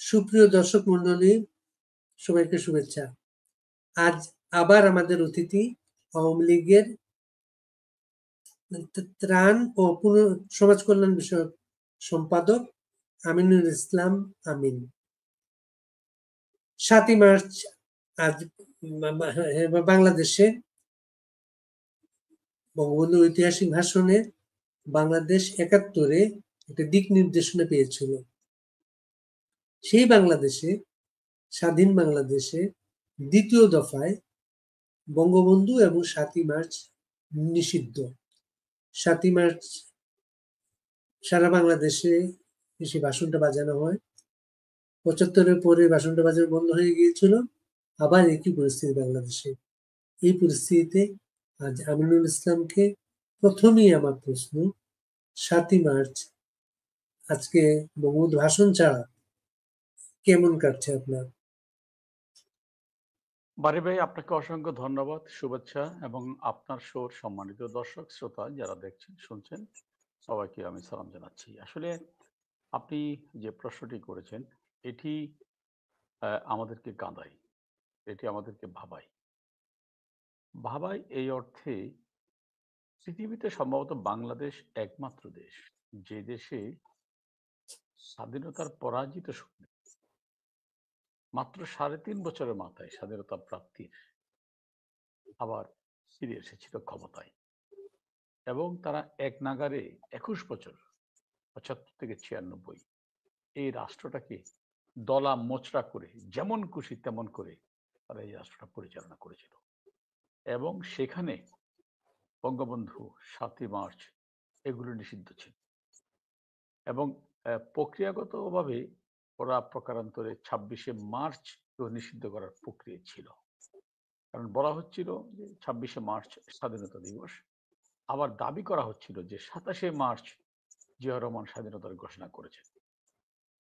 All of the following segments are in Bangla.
সুপ্রিয় দর্শক মন্ডলী, সবাইকে শুভেচ্ছা। আজ আবার আমাদের অতিথি আওয়ামী লীগের ত্রাণ ও সমাজ কল্যাণ বিষয়ক সম্পাদক আমিনুল ইসলাম আমিন। ৭ই মার্চ আজ বাংলাদেশে বঙ্গবন্ধুর ঐতিহাসিক ভাষণে বাংলাদেশ ৭১-এ একটা দিক নির্দেশনা পেয়েছিল। সেই বাংলাদেশে, স্বাধীন বাংলাদেশে দ্বিতীয় দফায় বঙ্গবন্ধু এবং ৭ই মার্চ নিষিদ্ধ। ৭ই মার্চ সারা বাংলাদেশে এসে ভাষণটা বাজানো হয়। ৭৫-এর পরে ভাষণটা বাজানো বন্ধ হয়ে গিয়েছিল। আবার একই পরিস্থিতি বাংলাদেশে। এই পরিস্থিতিতে আজ আমিনুল ইসলামকে প্রথমেই আমার প্রশ্ন, ৭ই মার্চ আজকে বঙ্গবন্ধু ভাষণ ছাড়া কেমন কাটছে আপনার? বারি ভাই, আপনাকে অসংখ্য ধন্যবাদ, শুভেচ্ছা এবং আপনার শোর সম্মানিত দর্শক শ্রোতা যারা দেখছেন শুনছেন সবাইকে আমি সালাম জানাচ্ছি। আসলে আপনি যে প্রশ্নটি করেছেন এটি আমাদেরকে কাঁদায়, এটি আমাদেরকে ভাবায় এই অর্থে পৃথিবীতে সম্ভবত বাংলাদেশ একমাত্র দেশ যে দেশে স্বাধীনতার পরাজিত শক্তি মাত্র ৩.৫ বছরের মাথায় স্বাধীনতা প্রাপ্তির আবার ফিরে এসেছিল ক্ষমতায় এবং তারা এক নাগারে ২১ বছর ৭৫ থেকে ৯৬ এই রাষ্ট্রটাকে দলা মোচড়া করে যেমন খুশি তেমন করে তারা এই রাষ্ট্রটা পরিচালনা করেছিল এবং সেখানে বঙ্গবন্ধু ৭ই মার্চ এগুলো নিষিদ্ধ ছিল এবং প্রক্রিয়াগতভাবে ওরা প্রকারান্তরে ২৬শে মার্চ নিষিদ্ধ করার প্রক্রিয়া ছিল। কারণ বলা হচ্ছিল যে ২৬শে মার্চ স্বাধীনতা দিবস, আবার দাবি করা হচ্ছিল যে ২৭শে মার্চ জিয়া রহমান স্বাধীনতার ঘোষণা করেছেন।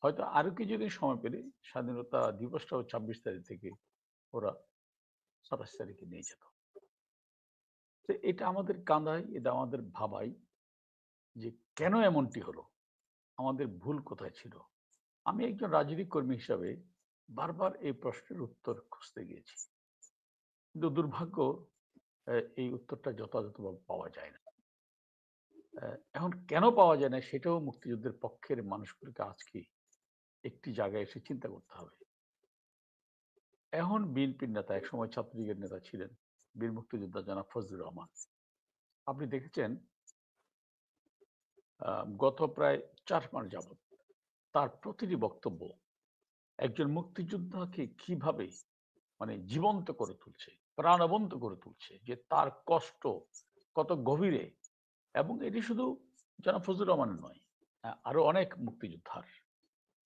হয়তো আরো কিছুদিন সময় পেলে স্বাধীনতা দিবসটাও ২৬ তারিখ থেকে ওরা ২৭ তারিখে নিয়ে যেত। তো এটা আমাদের কাঁদায়, এটা আমাদের ভাবায় যে কেন এমনটি হলো, আমাদের ভুল কোথায় ছিল। আমি একজন রাজনৈতিক কর্মী হিসাবে বারবার এই প্রশ্নের উত্তর খুঁজতে গিয়েছি, কিন্তু দুর্ভাগ্য এই উত্তরটা যথাযথভাবে পাওয়া যায় না। এখন কেন পাওয়া যায় না সেটাও মুক্তিযুদ্ধের পক্ষের মানুষগুলোকে আজকে একটি জায়গায় এসে চিন্তা করতে হবে। এখন বিএনপির নেতা, একসময় ছাত্রলীগের নেতা ছিলেন বীর মুক্তিযোদ্ধা জনাব ফজলুর রহমান। আপনি দেখেছেন গত প্রায় ৪ মাস যাবৎ তার প্রতিটি বক্তব্য একজন মুক্তিযোদ্ধাকে কিভাবে জীবন্ত করে তুলছে, প্রাণবন্ত করে তুলছে, যে তার কষ্ট কত গভীরে। এবং এটি শুধু জনাব ফজলুর রহমানের নয়, আরো অনেক মুক্তিযোদ্ধার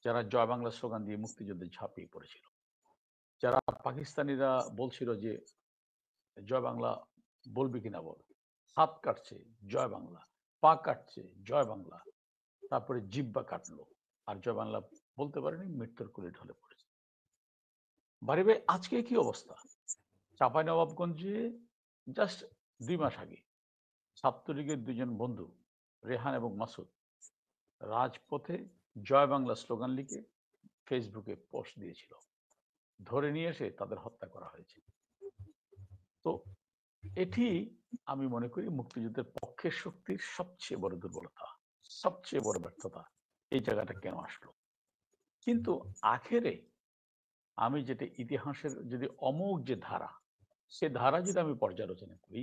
যারা জয় বাংলা স্লোগান দিয়ে মুক্তিযুদ্ধে ঝাঁপিয়ে পড়েছিল, যারা পাকিস্তানিরা বলছিল যে জয় বাংলা বলবি কিনা বল, হাত কাটছে জয় বাংলা, পা কাটছে জয় বাংলা, তারপরে জিব্বা কাটলো আর জয় বাংলা বলতে পারেনি, মৃত্যুর কোলে ঢলে পড়েছে। বাড়ি ভাই, আজকে কি অবস্থা? চাঁপাইনবাবগঞ্জে জাস্ট ২ মাস আগে ছাত্রলীগের ২ জন বন্ধু রেহান এবং মাসুদ রাজপথে জয় বাংলা স্লোগান লিখে ফেসবুকে পোস্ট দিয়েছিল, ধরে নিয়ে এসে তাদের হত্যা করা হয়েছে। তো এটি আমি মনে করি মুক্তিযুদ্ধের পক্ষের শক্তির সবচেয়ে বড় দুর্বলতা, সবচেয়ে বড় ব্যর্থতা। এই জায়গাটা কেন আসলো? কিন্তু আখেরে আমি যেটা ইতিহাসের যদি অমোঘ যে ধারা, সে ধারা যদি আমি পর্যালোচনা করি,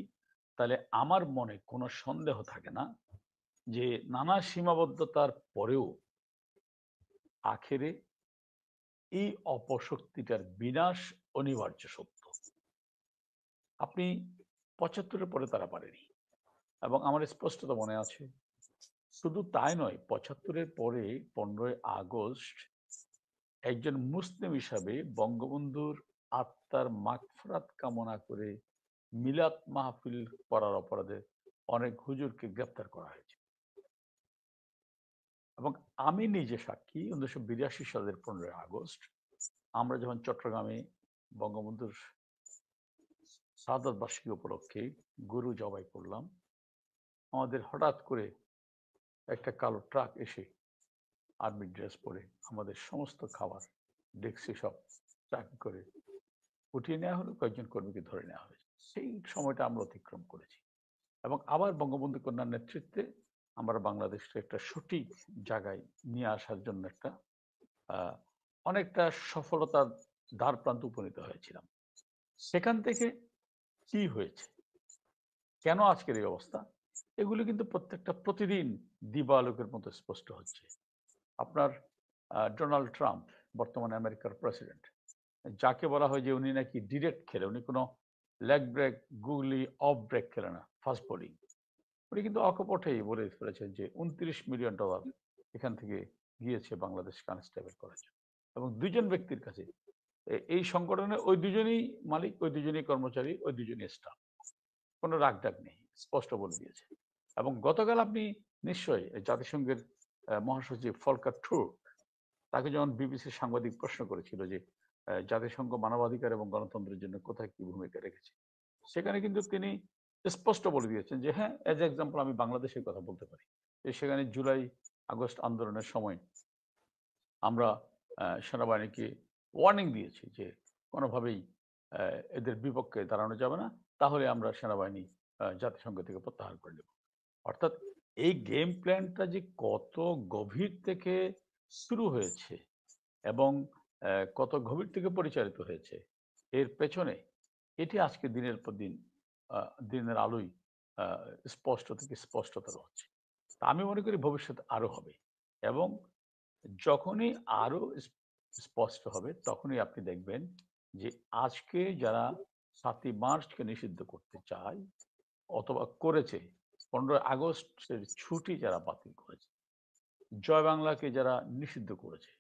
তাহলে আমার মনে কোনো সন্দেহ থাকে না যে নানা সীমাবদ্ধতার পরেও আখেরে এই অপশক্তিটার বিনাশ অনিবার্য সত্য। আপনি ৭৫-এর পরে তারা পারেনি, এবং আমার স্পষ্টত মনে আছে। শুধু তাই নয়, ৭৫-এর পরে ১৫ই আগস্ট একজন মুসলিম হিসাবে বঙ্গবন্ধুর আত্মার মাগফিরাত কামনা করে মিলাদ মাহফিল করার অপরাধে অনেক হুজুরকে গ্রেপ্তার করা হয়েছে। এবং আমি নিজে সাক্ষী, ১৯৮২ সালের ১৫ই আগস্ট আমরা যখন চট্টগ্রামে বঙ্গবন্ধুর শাহাদাত বার্ষিকী উপলক্ষে গরু জবাই করলাম, আমাদের হঠাৎ করে একটা কালো ট্রাক এসে আর্মি ড্রেস পরে আমাদের সমস্ত খাবার ডেস্কে সব চাকরি করে উঠিয়ে নেওয়া হলো, কয়েকজন কর্মীকে ধরে নেওয়া হয়েছে। সেই সময়টা আমরা অতিক্রম করেছি এবং আবার বঙ্গবন্ধু কন্যার নেতৃত্বে আমরা বাংলাদেশকে একটা সঠিক জায়গায় নিয়ে আসার জন্য একটা আহ, অনেকটা সফলতার দ্বার প্রান্তে উপনীত হয়েছিলাম। সেখান থেকে কি হয়েছে, কেন আজকের এই অবস্থা, এগুলো কিন্তু প্রত্যেকটা প্রতিদিন দিবালোকের মতো স্পষ্ট হচ্ছে। আপনার ডোনাল্ড ট্রাম্প, বর্তমানে আমেরিকার প্রেসিডেন্ট, যাকে বলা হয় যে উনি নাকি ডিরেক্ট খেলে, উনি কোনো লেগ ব্রেক, গুগলি, অফ ব্রেক খেলে না, ফাস্ট বোলিং। উনি কিন্তু অকপটেই বলে ফেলেছেন যে $29 মিলিয়ন এখান থেকে গিয়েছে বাংলাদেশ কনস্টেবল করার জন্য। এবং দুজন ব্যক্তির কাছে এই সংগঠনে ওই দুজনই মালিক, ওই দুজনই কর্মচারী, ওই দুজনই স্টাফ, কোনো রাগঢাক নেই, স্পষ্ট বলে দিয়েছে। এবং গতকাল আপনি নিশ্চয়ই জাতিসংঘের মহাসচিব ফলকার টুর্ক, তাকে যখন বিবিসির সাংবাদিক প্রশ্ন করেছিল যে জাতিসংঘ মানবাধিকার এবং গণতন্ত্রের জন্য কোথায় কি ভূমিকা রেখেছে, সেখানে কিন্তু তিনি স্পষ্ট বলে দিয়েছেন যে হ্যাঁ, এজ এক্সাম্পল আমি বাংলাদেশের কথা বলতে পারি যে সেখানে জুলাই আগস্ট আন্দোলনের সময় আমরা সেনাবাহিনীকে ওয়ার্নিং দিয়েছি যে কোনোভাবেই এদের বিপক্ষে দাঁড়ানো যাবে না, তাহলে আমরা সেনাবাহিনী জাতিসংঘ থেকে প্রত্যাহার করে নেব। অর্থাৎ এই গেম প্ল্যানটা যে কত গভীর থেকে শুরু হয়েছে এবং কত গভীর থেকে পরিচালিত হয়েছে, এর পেছনে এটি আজকে দিনের পর দিন দিনের আলোয় স্পষ্ট থেকে স্পষ্টতর হচ্ছে। তা আমি মনে করি ভবিষ্যতে আরো হবে এবং যখনই আরো স্পষ্ট হবে তখনই আপনি দেখবেন যে আজকে যারা ৭ই মার্চকে নিষিদ্ধ করতে চায় অথবা করেছে, 15ই আগস্টের ছুটি যারা বাতিল করেছে, জয় বাংলাকে যারা নিষিদ্ধ করেছে,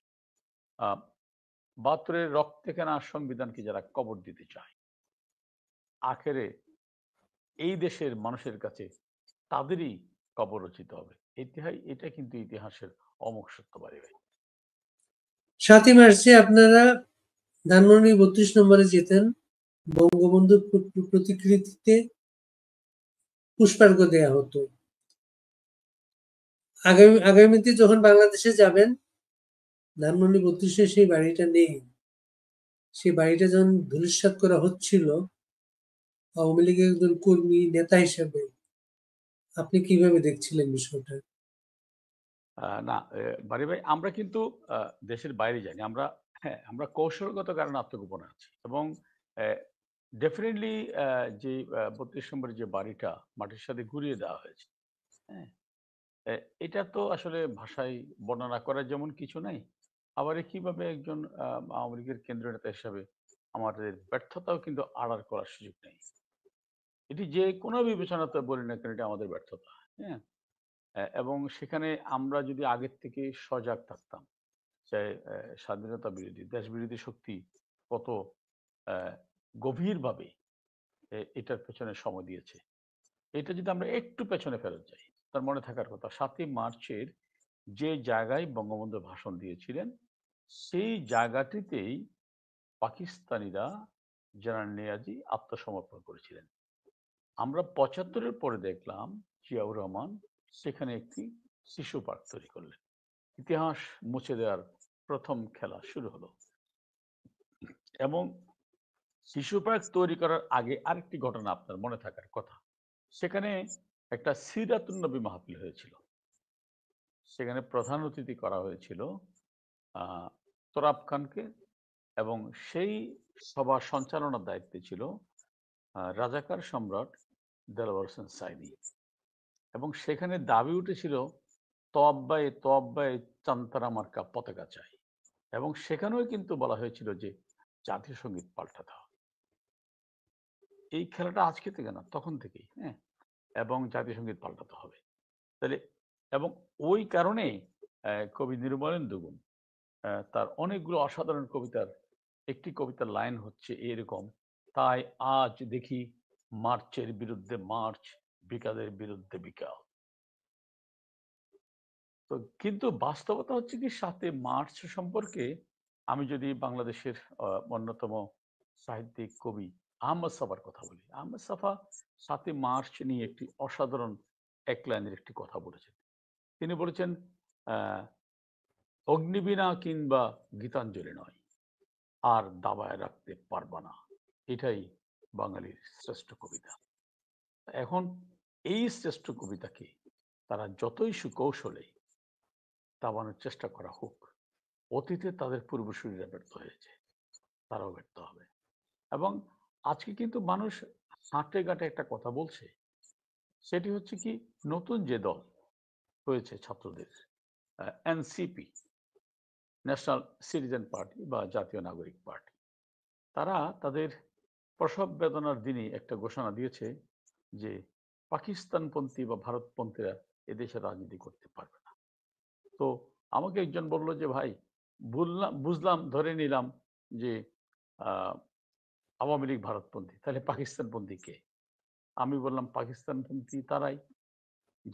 ৭২-এর রক্তে কেনা সংবিধানকে যারা কবর দিতে চায়, আখেরে এই দেশের মানুষের কাছে তাদেরই কবর রচিত হবে। এটা কিন্তু ইতিহাসের অমুখ সত্য বাড়ি ভাই। ৭ই মার্চে আপনারা ধানমন্ডি ৩২ নম্বরে যেতেন, বঙ্গবন্ধুর প্রতিকৃতিতে পুষ্পার্ঘ্য দেয়া হতো। আগামীতে যখন বাংলাদেশে যাবেন, ধানমন্ডি ৩২-এ সেই বাড়িটা নেই। সেই বাড়িটা যখন ধূলিসাৎ করা হচ্ছিল আওয়ামী লীগের একজন কর্মী নেতা হিসেবে, আপনি কিভাবে দেখছিলেন বিষয়টা? না, বাড়ি ভাই, আমরা কিন্তু দেশের বাইরে যাইনি। হ্যাঁ, আমরা কৌশলগত কারণে আত্মগোপনে আছি এবং ডেফিনেটলি যে ৩২ নম্বরের যে বাড়িটা মাটির সাথে ঘুরিয়ে দেওয়া হয়েছে, হ্যাঁ, এটা তো আসলে ভাষায় বর্ণনা করার যেমন কিছু নাই, আবার কিভাবে একজন আওয়ামী লীগের কেন্দ্রীয় নেতা হিসাবে আমাদের ব্যর্থতাও কিন্তু আড়াল করার সুযোগ নেই। এটি যে কোনো বিবেচনাতে বলি না কেন, এটা আমাদের ব্যর্থতা। হ্যাঁ, এবং সেখানে আমরা যদি আগের থেকে সজাগ থাকতাম যে স্বাধীনতা বিরোধী, দেশ বিরোধী শক্তি কত আহ, গভীরভাবে এটার পেছনে সময় দিয়েছে, এটা যদি আমরা একটু পেছনে ফেরত যাই, তার মনে থাকার কথা ৭ই মার্চের যে জায়গায় বঙ্গবন্ধু ভাষণ দিয়েছিলেন, সেই জায়গাটিতেই পাকিস্তানিরা, জেনারেল নিয়াজি আত্মসমর্পণ করেছিলেন। আমরা ৭৫-এর পরে দেখলাম জিয়াউর রহমান সেখানে একটি শিশু পার্ক তৈরি করলেন। ইতিহাস মুছে দেওয়ার প্রথম খেলা শুরু হলো এবং শিশু পার্ক তৈরি করার আগে আরেকটি ঘটনা আপনার মনে থাকার কথা। সেখানে একটা সিরাতুন নবী মাহফিল হয়েছিল। সেখানে প্রধান অতিথি করা হয়েছিল তোরাব খানকে এবং সেই সভা সঞ্চালনার দায়িত্বে ছিল রাজাকার সম্রাট দেলোয়ার হোসেন সাইদি। এবং সেখানে দাবি উঠেছিল তব্বায় তব্বায় চান্তারা মার্কা পতাকা চাই। এবং সেখানেও কিন্তু বলা হয়েছিল যে জাতীয় সঙ্গীত পাল্টাতে হবে। এই খেলাটা আজকে থেকে না, তখন থেকেই। হ্যাঁ, এবং জাতীয় সঙ্গীত পাল্টাতে হবে। তাহলে এবং ওই কারণে কবি নির্মলেন্দু গুণ তার অনেকগুলো অসাধারণ কবিতার একটি কবিতার লাইন হচ্ছে এরকম: তাই আজ দেখি মার্চের বিরুদ্ধে মার্চ, বিকালের বিরুদ্ধে বিকাল। তো কিন্তু বাস্তবতা হচ্ছে কি, ৭ই মার্চ সম্পর্কে আমি যদি বাংলাদেশের অন্যতম সাহিত্যিক কবি আহমদ ছফার কথা বলি, আহমদ ছফা ৭ই মার্চ নিয়ে একটি অসাধারণ এক লাইনের একটি কথা বলেছেন। তিনি বলেছেন, আহ অগ্নিবীণা কিংবা গীতাঞ্জলি নয়, আর দাবায় রাখতে পারবা না, এটাই বাঙালির শ্রেষ্ঠ কবিতা। এখন এই শ্রেষ্ঠ কবিতাকে তারা যতই সুকৌশলে দাবানোর চেষ্টা করা হোক, অতীতে তাদের পূর্বসূরীরা ব্যর্থ হয়েছে, তারাও ব্যর্থ হবে। এবং আজকে কিন্তু মানুষ হাঁটে ঘাটে একটা কথা বলছে, সেটি হচ্ছে কি, নতুন যে দল হয়েছে ছাত্রদের, এনসিপি, ন্যাশনাল সিটিজেন পার্টি বা জাতীয় নাগরিক পার্টি, তারা তাদের প্রসব বেদনার দিনে একটা ঘোষণা দিয়েছে যে পাকিস্তানপন্থী বা ভারতপন্থীরা এদেশে রাজনীতি করতে পারবে না। তো আমাকে একজন বলল যে ভাই, বুঝলাম, ধরে নিলাম যে আওয়ামী লীগ ভারতপন্থী, তাহলে পাকিস্তানপন্থী কে? আমি বললাম পাকিস্তানপন্থী তারাই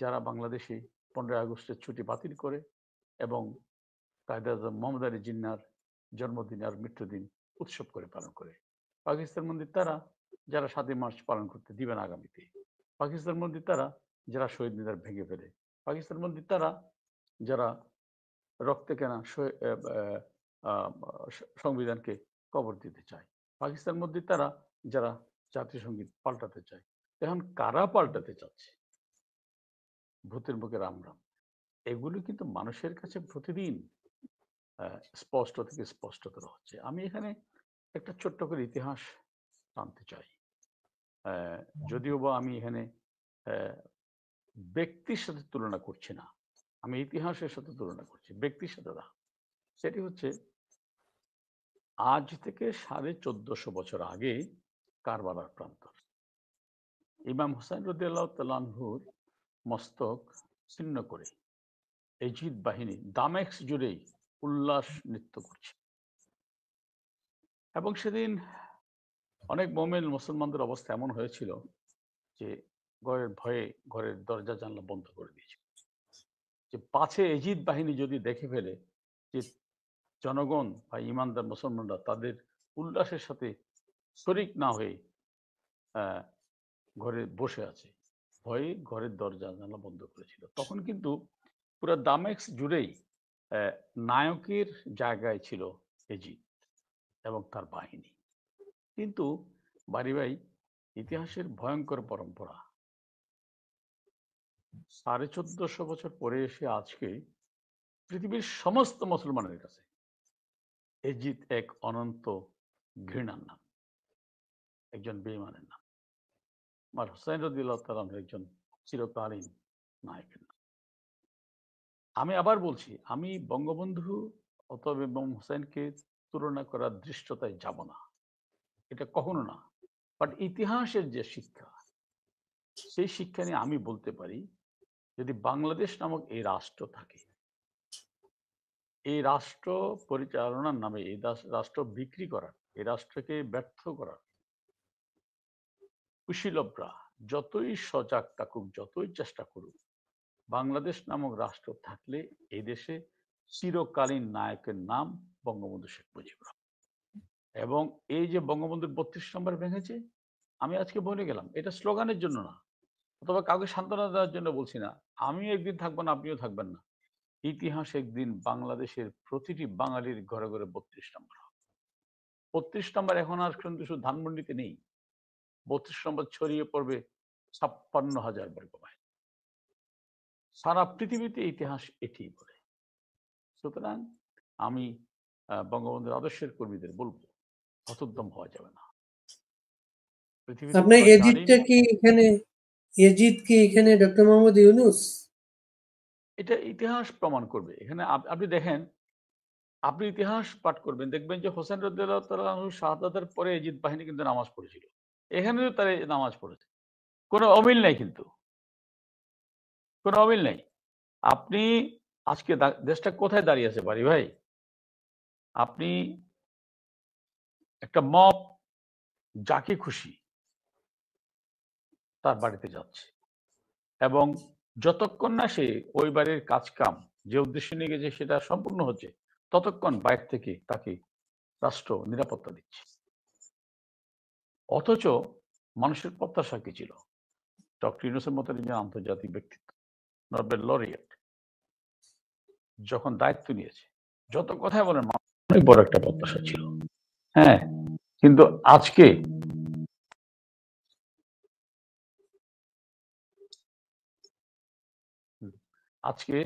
যারা বাংলাদেশে 15 আগস্টের ছুটি বাতিল করে এবং কায়েদ আজম মোহাম্মদ আলী জিন্নাহর জন্মদিন আর মৃত্যুদিন উৎসব করে পালন করে। পাকিস্তানপন্থী তারা যারা 7ই মার্চ পালন করতে দিবেন আগামীতে। পাকিস্তানপন্থী তারা যারা শহীদ মিনার ভেঙে ফেলে। পাকিস্তানপন্থী তারা যারা রক্তে কেনা সংবিধানকে কবর দিতে চায়। পাকিস্তানপন্থী তারা যারা জাতীয় সঙ্গীত পাল্টাতে চায়। এখন কারা পাল্টাতে চাচ্ছে? ভূতের মুখে রাম রাম, এগুলো কিন্তু মানুষের কাছে প্রতিদিন স্পষ্ট থেকে স্পষ্টতর হচ্ছে। আমি এখানে একটা ছোট্ট করে ইতিহাস টানতে চাই, যদিও বা আমি এখানে ব্যক্তির সাথে তুলনা করছি না, আমি ইতিহাসের সাথে তুলনা করছি, ব্যক্তির সাথে না। সেটি হচ্ছে আজ থেকে 1450 বছর আগে কারবালার প্রান্তর, ইমাম হুসাইন রাদিয়াল্লাহু তাআলা আনহুর মস্তক ছিন্ন করে এজিদ বাহিনী দামেস্ক জুড়েই উল্লাস নৃত্য করছে। এবং সেদিন অনেক মোমেন মুসলমানদের অবস্থা এমন হয়েছিল যে ঘরের ভয়ে ঘরের দরজা জানলা বন্ধ করে দিয়েছিল, যে পাছে এজিদ বাহিনী যদি দেখে ফেলে যে জনগণ বা ইমানদার মুসলমানরা তাদের উল্লাসের সাথে শরিক না হয়ে ঘরে বসে আছে, ভয়ে ঘরের দরজা জানলা বন্ধ করেছিল। তখন কিন্তু পুরো দামেস্ক জুড়েই নায়কের জায়গায় ছিল এজিদ এবং তার বাহিনী। কিন্তু বাড়ি ভাই, ইতিহাসের ভয়ঙ্কর পরম্পরা 1450 বছর পরে এসে আজকে পৃথিবীর সমস্ত মুসলমানের কাছে এজিদ এক অনন্ত ঘৃণার নাম, একজন বেঈমানের নাম। আর হুসাইন রাদিয়াল্লাহু তাআলা একজন চিরকালীন নায়কের নাম। আমি আবার বলছি, আমি বঙ্গবন্ধু অথবা ইমাম হুসাইনকে তুলনা করার দৃষ্টতায় যাব না, এটা কখনো না। বাট ইতিহাসের যে শিক্ষা, সেই শিক্ষা নিয়ে আমি বলতে পারি, যদি বাংলাদেশ নামক এই রাষ্ট্র থাকে, এই রাষ্ট্র পরিচালনার নামে এই রাষ্ট্র বিক্রি করার, এই রাষ্ট্রকে ব্যর্থ করার কুশীলবরা যতই সজাগ থাকুক, যতই চেষ্টা করুক, বাংলাদেশ নামক রাষ্ট্র থাকলে এই দেশে চিরকালীন নায়কের নাম বঙ্গবন্ধু শেখ মুজিবুর রহমান। এবং এই যে বঙ্গবন্ধুর 32 নম্বর ভেঙেছে, আমি আজকে বলে গেলাম, এটা স্লোগানের জন্য না, অথবা কাউকে সান্ত্বনা দেওয়ার জন্য বলছি না। আমিও একদিন থাকবো না, আপনিও থাকবেন না, ইতিহাস একদিন বাংলাদেশের প্রতিটি বাঙালির ঘরে ঘরে 32 নম্বর হবে। 32 নম্বর এখন আর কিন্তু শুধু ধানমন্ডিতে নেই, 32 নম্বর ছড়িয়ে পড়বে 56,000 বর্গ মাইল। সারা পৃথিবীতে ইতিহাস এটি বলে। সুতরাং আমি বঙ্গবন্ধুর আদর্শের কর্মীদের বলবো, হতোদ্যম হওয়া যাবে না। পৃথিবীতে আপনার কোনো এজিদটা জালিম, কি এখানে, এজিদ কি এখানে ডক্টর মোহাম্মদ ইউনূস? এটা ইতিহাস প্রমাণ করবে। এখানে আপনি দেখেন, আপনি ইতিহাস পাঠ করবেন, দেখবেন যে হোসেন রাদিয়াল্লাহু তাআলা আনহু শাহাদাতের পরে এজিদ বাহিনী কিন্তু নামাজ পড়েছিল, এখানেও তারা নামাজ পড়েছে। কোনো অমিল নাই, কিন্তু কোনো অমিল নেই। আপনি আজকে দেশটা কোথায় দাঁড়িয়ে আছে বাড়ি ভাই? আপনি একটা মব যাকে খুশি তার বাড়িতে যাচ্ছে, এবং যতক্ষণ না সে ওই বাড়ির কাজ কাম যে উদ্দেশ্য নিয়ে গেছে সেটা সম্পূর্ণ হচ্ছে, ততক্ষণ বাইরে থেকে তাকে রাষ্ট্র নিরাপত্তা দিচ্ছে। অথচ মানুষের প্রত্যাশা কি ছিল? ডক্টর ইউনূসের মতো একজন আন্তর্জাতিক ব্যক্তিত্ব, নোবেল লরিয়েট, যখন দায়িত্ব নিয়েছে, যত কথাই বলেন, অনেক বড় একটা প্রত্যাশা ছিল হ্যাঁ, কিন্তু আজকে আজকে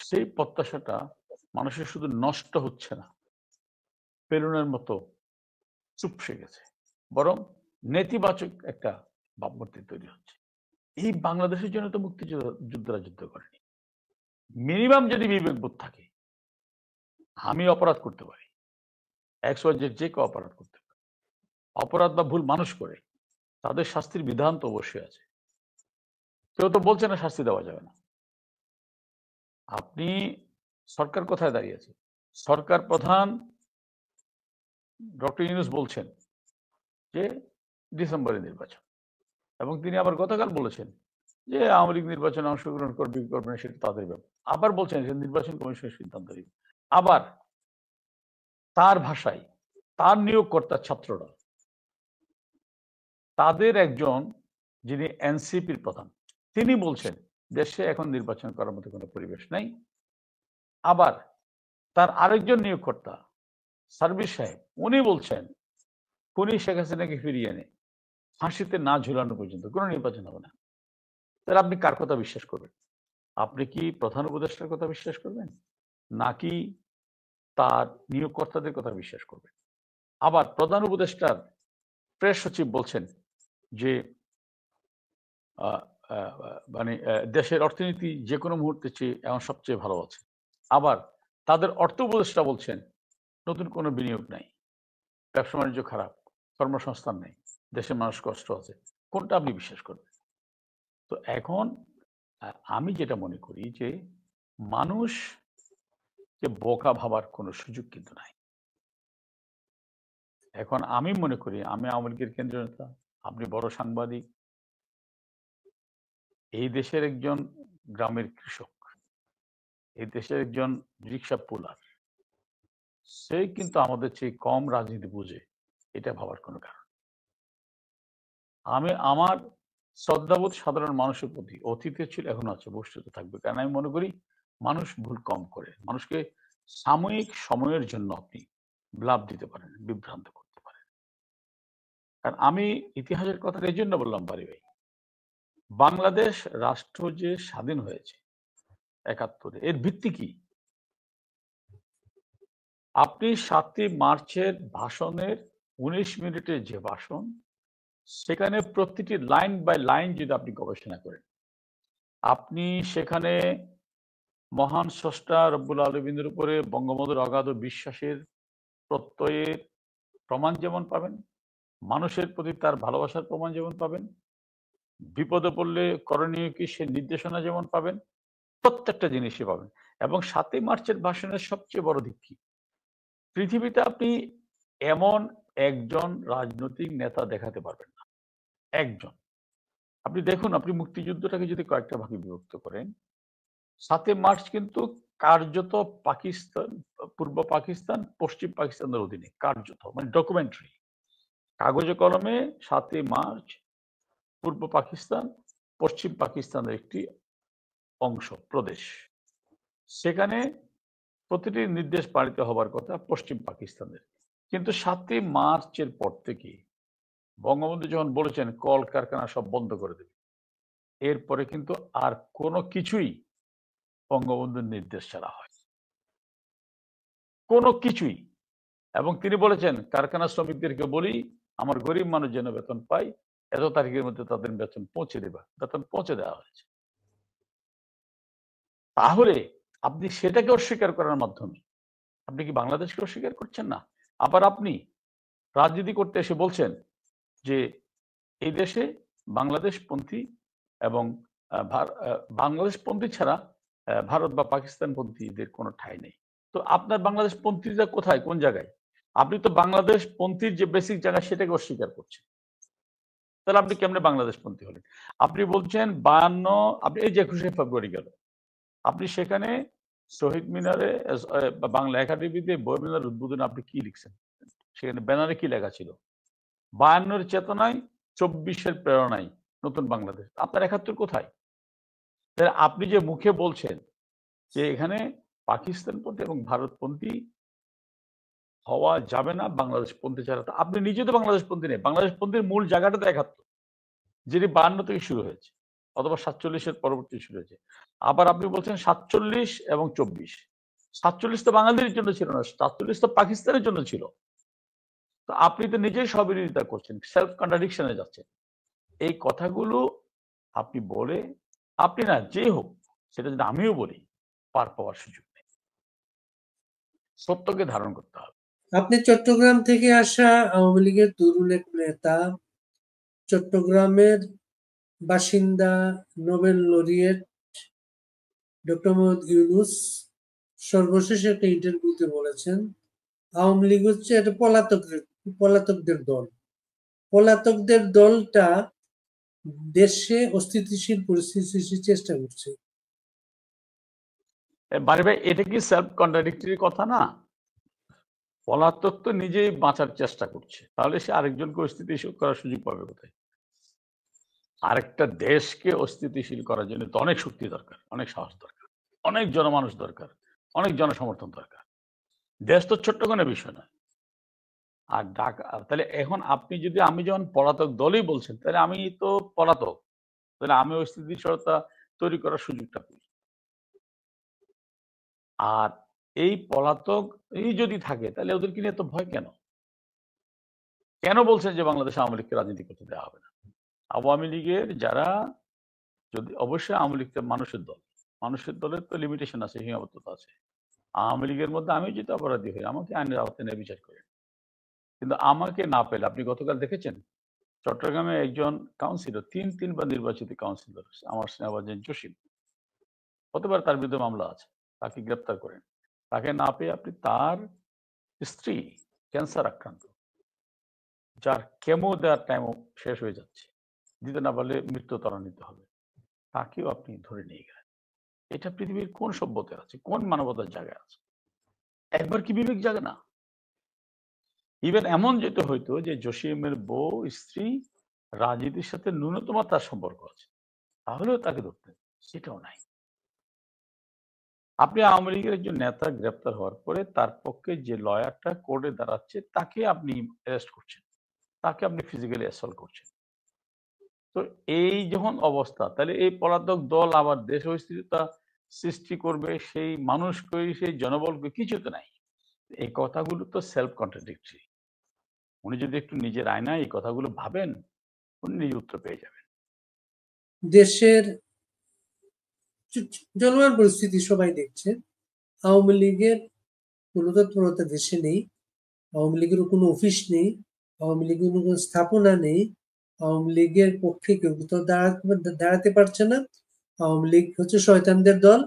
সেই প্রত্যাশাটা মানুষের শুধু নষ্ট হচ্ছে না, বেলুনের মতো চুপসে গেছে, বরং নেতিবাচক একটা ভাবমূর্তি তৈরি হচ্ছে। এই বাংলাদেশের জন্য তো মুক্তিযোদ্ধারা যুদ্ধ করেনি। মিনিমাম যদি বিবেকবোধ থাকে, আমি অপরাধ করতে পারি, যে কেউ অপরাধ করতে পারে, অপরাধ বা ভুল মানুষ করে, তাদের শাস্তির বিধান তো অবশ্যই আছে। কেউ তো বলছে না শাস্তি দেওয়া যাবে না। আপনি সরকার কোথায় দাঁড়িয়েছে? সরকার প্রধান ডক্টর ইউনূস বলছেন যে ডিসেম্বরে নির্বাচন, এবং তিনি আবার গতকাল বলেছেন যে আওয়ামী লীগ নির্বাচনে অংশগ্রহণ করবে কি করবে না সেটা তাদের ব্যাপার। আবার বলছেন যে নির্বাচন কমিশনের সিদ্ধান্ত নিবে। আবার তার ভাষায় তার নিয়োগকর্তা ছাত্ররা, তাদের একজন যিনি এনসিপির প্রধান, তিনি বলছেন দেশে এখন নির্বাচন করার মতো কোনো পরিবেশ নাই। আবার তার আরেকজন নিয়োগকর্তা সার্ভিস সাহেব, উনি বলছেন খুনি শেখ হাসিনাকে ফিরিয়ে এনে ফাঁসিতে না ঝুলানো পর্যন্ত কোনো নির্বাচন হবে না। তাহলে আপনি কার কথা বিশ্বাস করবেন? আপনি কি প্রধান উপদেষ্টার কথা বিশ্বাস করবেন, নাকি তার নিয়োগকর্তাদের কথা বিশ্বাস করবেন? আবার প্রধান উপদেষ্টার প্রেস সচিব বলছেন যে মানে দেশের অর্থনীতি যে কোনো মুহূর্তে চেয়ে এখন সবচেয়ে ভালো আছে। আবার তাদের অর্থ উপদেষ্টা বলছেন নতুন কোনো বিনিয়োগ নাই, ব্যবসা বাণিজ্য খারাপ, কর্মসংস্থান নেই, দেশের মানুষ কষ্ট আছে। কোনটা আপনি বিশ্বাস করবেন? তো এখন আমি যেটা মনে করি যে মানুষকে বোকা ভাবার কোনো সুযোগ কিন্তু নাই। এখন আমি মনে করি, আমি আওয়ামী লীগের কেন্দ্রীয় নেতা, আপনি বড় সাংবাদিক, এই দেশের একজন গ্রামের কৃষক, এই দেশের একজন রিক্সা পুলার, সে কিন্তু আমাদের চেয়ে কম রাজনীতি বুঝে, এটা ভাবার কোনো কারণ। আমি আমার শ্রদ্ধাবোধ সাধারণ মানুষের প্রতি অতীতে ছিল, এখন আছে, ভবিষ্যতে থাকবে। কারণ আমি মনে করি মানুষ ভুল কম করে, মানুষকে সাময়িক সময়ের জন্য আপনি লাভ দিতে পারেন, বিভ্রান্ত করতে পারেন। কারণ আমি ইতিহাসের কথাটা এই জন্য বললাম বাড়ি ভাই, বাংলাদেশ রাষ্ট্র যে স্বাধীন হয়েছে ৭১, এর ভিত্তি কি? আপনি ৭ই মার্চের ভাষণের ১৯ মিনিটের যে ভাষণ, সেখানে প্রতিটি লাইন বাই লাইন যদি আপনি গবেষণা করেন, আপনি সেখানে মহান স্রষ্টা রব্বুল আলমিনের উপরে বঙ্গবন্ধুর অগাধ বিশ্বাসের, প্রত্যয়ের প্রমাণ যেমন পাবেন, মানুষের প্রতি তার ভালোবাসার প্রমাণ যেমন পাবেন, বিপদে পড়লে করণীয় কি সে নির্দেশনা যেমন পাবেন, প্রত্যেকটা জিনিসই পাবেন। এবং ৭ই মার্চের ভাষণের সবচেয়ে বড় দিক কি? পৃথিবীতে আপনি এমন একজন রাজনৈতিক নেতা দেখাতে পারবেন না, একজন। আপনি দেখুন, আপনি মুক্তিযুদ্ধটাকে যদি কয়েকটা ভাগে বিভক্ত করেন, ৭ই মার্চ কিন্তু কার্যত পাকিস্তান, পূর্ব পাকিস্তান, পশ্চিম পাকিস্তানের অধীনে, কার্যত মানে ডকুমেন্টারি কাগজে কলমে ৭ই মার্চ পূর্ব পাকিস্তান, পশ্চিম পাকিস্তানের একটি অংশ, প্রদেশ। সেখানে প্রতিটি নির্দেশ পালিত হবার কথা পশ্চিম পাকিস্তানের। কিন্তু ৭ই মার্চের পর থেকে বঙ্গবন্ধু যখন বলেছেন কলকারখানা সব বন্ধ করে দেবে, এরপরে কিন্তু আর কোনো কিছুই বঙ্গবন্ধুর নির্দেশ ছাড়া হয়, কোনো কিছুই। এবং তিনি বলেছেন কারখানা শ্রমিকদেরকে বলি আমার গরিব মানুষ যেন বেতন পাই, এত তারিখের মধ্যে তাদের বেতন পৌঁছে দেবা, বেতন পৌঁছে দেওয়া হয়েছে। তাহলে আপনি সেটাকে অস্বীকার করার মাধ্যমে আপনি কি বাংলাদেশকে অস্বীকার করছেন না? আবার আপনি রাজনীতি করতে এসে বলছেন যে এই দেশে বাংলাদেশপন্থী এবং বাংলাদেশপন্থী ছাড়া ভারত বা পাকিস্তানপন্থীদের কোনো ঠাঁই নেই। তো আপনার বাংলাদেশপন্থীরা কোথায়, কোন জায়গায়? আপনি তো বাংলাদেশপন্থীর যে বেসিক জায়গা সেটাকে অস্বীকার করছেন। তাহলে আপনি কেমনে বাংলাদেশপন্থী হলেন? আপনি বলছেন ৫২, আপনি এই যে ২১শে ফেব্রুয়ারি গেল, আপনি সেখানে শহীদ মিনারে বাংলা একাডেমিতে বইমেলার উদ্বোধনে আপনি কি লিখছেন? সেখানে ব্যানারে কি লেখা ছিল? ৫২-এর চেতনায়, ২৪-এর প্রেরণায় নতুন বাংলাদেশ। আপনার ৭১ কোথায়? তাহলে আপনি যে মুখে বলছেন যে এখানে পাকিস্তানপন্থী এবং ভারতপন্থী হওয়া যাবে না বাংলাদেশ পন্থী ছাড়া। তো আপনি নিজে তো বাংলাদেশ পন্থী নেই। বাংলাদেশ পন্থীর মূল জায়গাটা তো ৭১, যেটি ৫২ থেকে শুরু হয়েছে অথবা ৪৭ এর পরবর্তী শুরু হয়েছে। আবার আপনি বলছেন ৪৭ এবং ২৪। ৪৭ তো বাঙালির জন্য ছিল না, ৪৭ তো পাকিস্তানের জন্য ছিল। তো আপনি তো নিজেই স্ববিরোধিতা করছেন, সেলফ কন্ট্রাডিকশনে যাচ্ছেন। এই কথাগুলো আপনি বলে, আপনি না যে হোক, সেটা যদি আমিও বলি, পার পাওয়ার সুযোগ নেই। সত্যকে ধারণ করতে হবে। আপনি চট্টগ্রাম থেকে আসা আওয়ামী লীগের তরুণ এক নেতা, চট্টগ্রামের বাসিন্দা, Nobel laureate doctor Mohammad Yunus সর্বশেষ একটা ইন্টারভিউতে বলেছেন, আওয়ামী লীগ হচ্ছে একটা পলাতকদের দল। পলাতকদের দলটা দেশে অস্থিতিশীল পরিস্থিতি সৃষ্টির চেষ্টা করছে। বারে ভাই, এটা কি সেলফ কন্ট্রাডিক্টরি কথা না? পলাতক তো নিজেই বাঁচার চেষ্টা করছে, তাহলে সে আরেকজনকে অস্থিতিশীল করার সুযোগ পাবে কোথায়? আরেকটা দেশকে অস্থিতিশীল করার জন্য তো অনেক শক্তি দরকার, অনেক সাহস দরকার, অনেক জনমানুষ দরকার, অনেক জনসমর্থন দরকার। দেশ তো ছোট্ট কোনো বিষয় না। আর ঢাকা, তাহলে এখন আপনি যদি, আমি যেমন পলাতক দলই বলছেন, তাহলে আমি তো পলাতক, তাহলে আমি অস্থিতিশীলতা তৈরি করার সুযোগটা পাই। আর এই পলাতক এই যদি থাকে, তাহলে ওদেরকে নিয়ে তো ভয় কেন? কেন বলছেন যে বাংলাদেশ আওয়ামী লীগকে রাজনীতি করতে দেওয়া হবে না? আওয়ামী লীগের যারা, যদি অবশ্যই আওয়ামী লীগটা মানুষের দল, মানুষের দলের তো লিমিটেশন আছে, সীমাবদ্ধতা আছে। আওয়ামী লীগের মধ্যে আমি যদি অপরাধী হই, আমাকে আইনের আওতায় নিয়ে বিচার করেন, কিন্তু আমাকে না পেলে, আপনি গতকাল দেখেছেন চট্টগ্রামে একজন কাউন্সিলর, তিনবার নির্বাচিত কাউন্সিলর, আমার স্নেহভাজন জসিম, হতে পারে তার বিরুদ্ধে মামলা আছে, তাকে গ্রেপ্তার করেন। তাকে না পেয়ে আপনি তার স্ত্রী ক্যান্সার আক্রান্ত, যার কেমো দেওয়ার টাইমও শেষ হয়ে যাচ্ছে, দিতে না পারলে মৃত্যু ত্বরান্বিত হবে, তাকেও আপনি ধরে নিয়ে গেলেন। এটা পৃথিবীর কোন সভ্যতায় আছে, কোন মানবতার জায়গায় আছে? একবার কি বিবেক জাগে না? ইভেন এমন যেতে হইতো যে জসিমের বউ, স্ত্রী রাজনীতির সাথে ন্যূনতম তার সম্পর্ক আছে, তাহলেও তাকে ধরতেন, সেটাও নাই। আপনি আওয়ামী লীগের একজন নেতা গ্রেপ্তার হওয়ার পরে তার পক্ষে যে লয়ারটা কোর্টে দাঁড়াচ্ছে, তাকে আপনি অ্যারেস্ট করছেন, তাকে আপনি ফিজিক্যালি অ্যাসল্ট করছেন। তো এই যখন অবস্থা, তাহলে এই পলাতক দল আবার দেশ অস্থিরতা সৃষ্টি করবে, সেই মানুষকে, সেই জনবলকে, কিছু তো নাই। এই কথাগুলো তো সেলফ কন্ট্রাডিক্টরি। উনি যদি একটু নিজের আয়নায় এই কথাগুলো ভাবেন, উনি নিজে উত্তর পেয়ে যাবেন। দেশের জলবায়ু পরিস্থিতি সবাই দেখছে। আওয়ামী লীগের কোনো তৎপরতা দেশে নেই, আওয়ামী লীগের কোনো অফিস নেই, আওয়ামী লীগের কোনো স্থাপনা নেই, আওয়ামী লীগের পক্ষে কেউ কোথাও দাঁড়াতে পারছে না। আওয়ামী লীগ হচ্ছে শয়তানদের দল,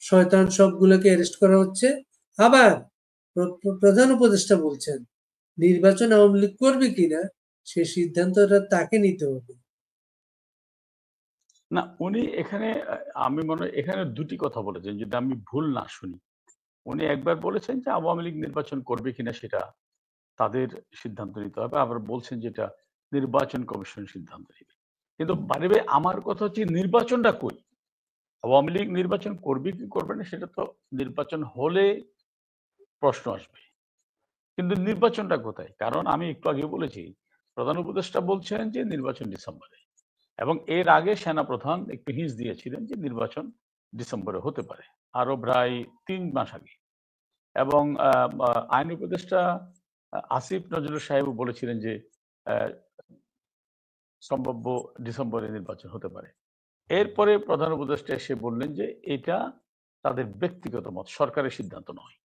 শয়তান সবগুলোকে অ্যারেস্ট করা হচ্ছে। আবার প্রধান উপদেষ্টা বলছেন নির্বাচন আওয়ামী লীগ করবে কিনা সে সিদ্ধান্তটা তাকে নিতে হবে। না, উনি এখানে, আমি মনে হয় এখানে দুটি কথা বলেছেন, যদি আমি ভুল না শুনি। উনি একবার বলেছেন যে আওয়ামী লীগ নির্বাচন করবে কিনা সেটা তাদের সিদ্ধান্ত নিতে হবে, আবার বলছেন যেটা নির্বাচন কমিশন সিদ্ধান্ত নেবে। কিন্তু বারে বারে আমার কথা হচ্ছে, নির্বাচনটা কই? আওয়ামী লীগ নির্বাচন করবে কি করবে না, সেটা তো নির্বাচন হলে প্রশ্ন আসবে, কিন্তু নির্বাচনটা কোথায়? কারণ আমি একটু আগে বলেছি, প্রধান উপদেষ্টা বলছেন যে নির্বাচন ডিসেম্বরে, এবং এর আগে সেনাপ্রধান একটু হিঁস দিয়েছিলেন যে নির্বাচন ডিসেম্বরে হতে পারে, আরো প্রায় ৩ মাস আগে। এবং আইন উপদেষ্টা আসিফ নজরুল সাহেব বলেছিলেন যে আহ, সম্ভাব্য ডিসেম্বরে নির্বাচন হতে পারে। এরপরে প্রধান উপদেষ্টা এসে বললেন যে এটা তাদের ব্যক্তিগত মত, সরকারের সিদ্ধান্ত নয়।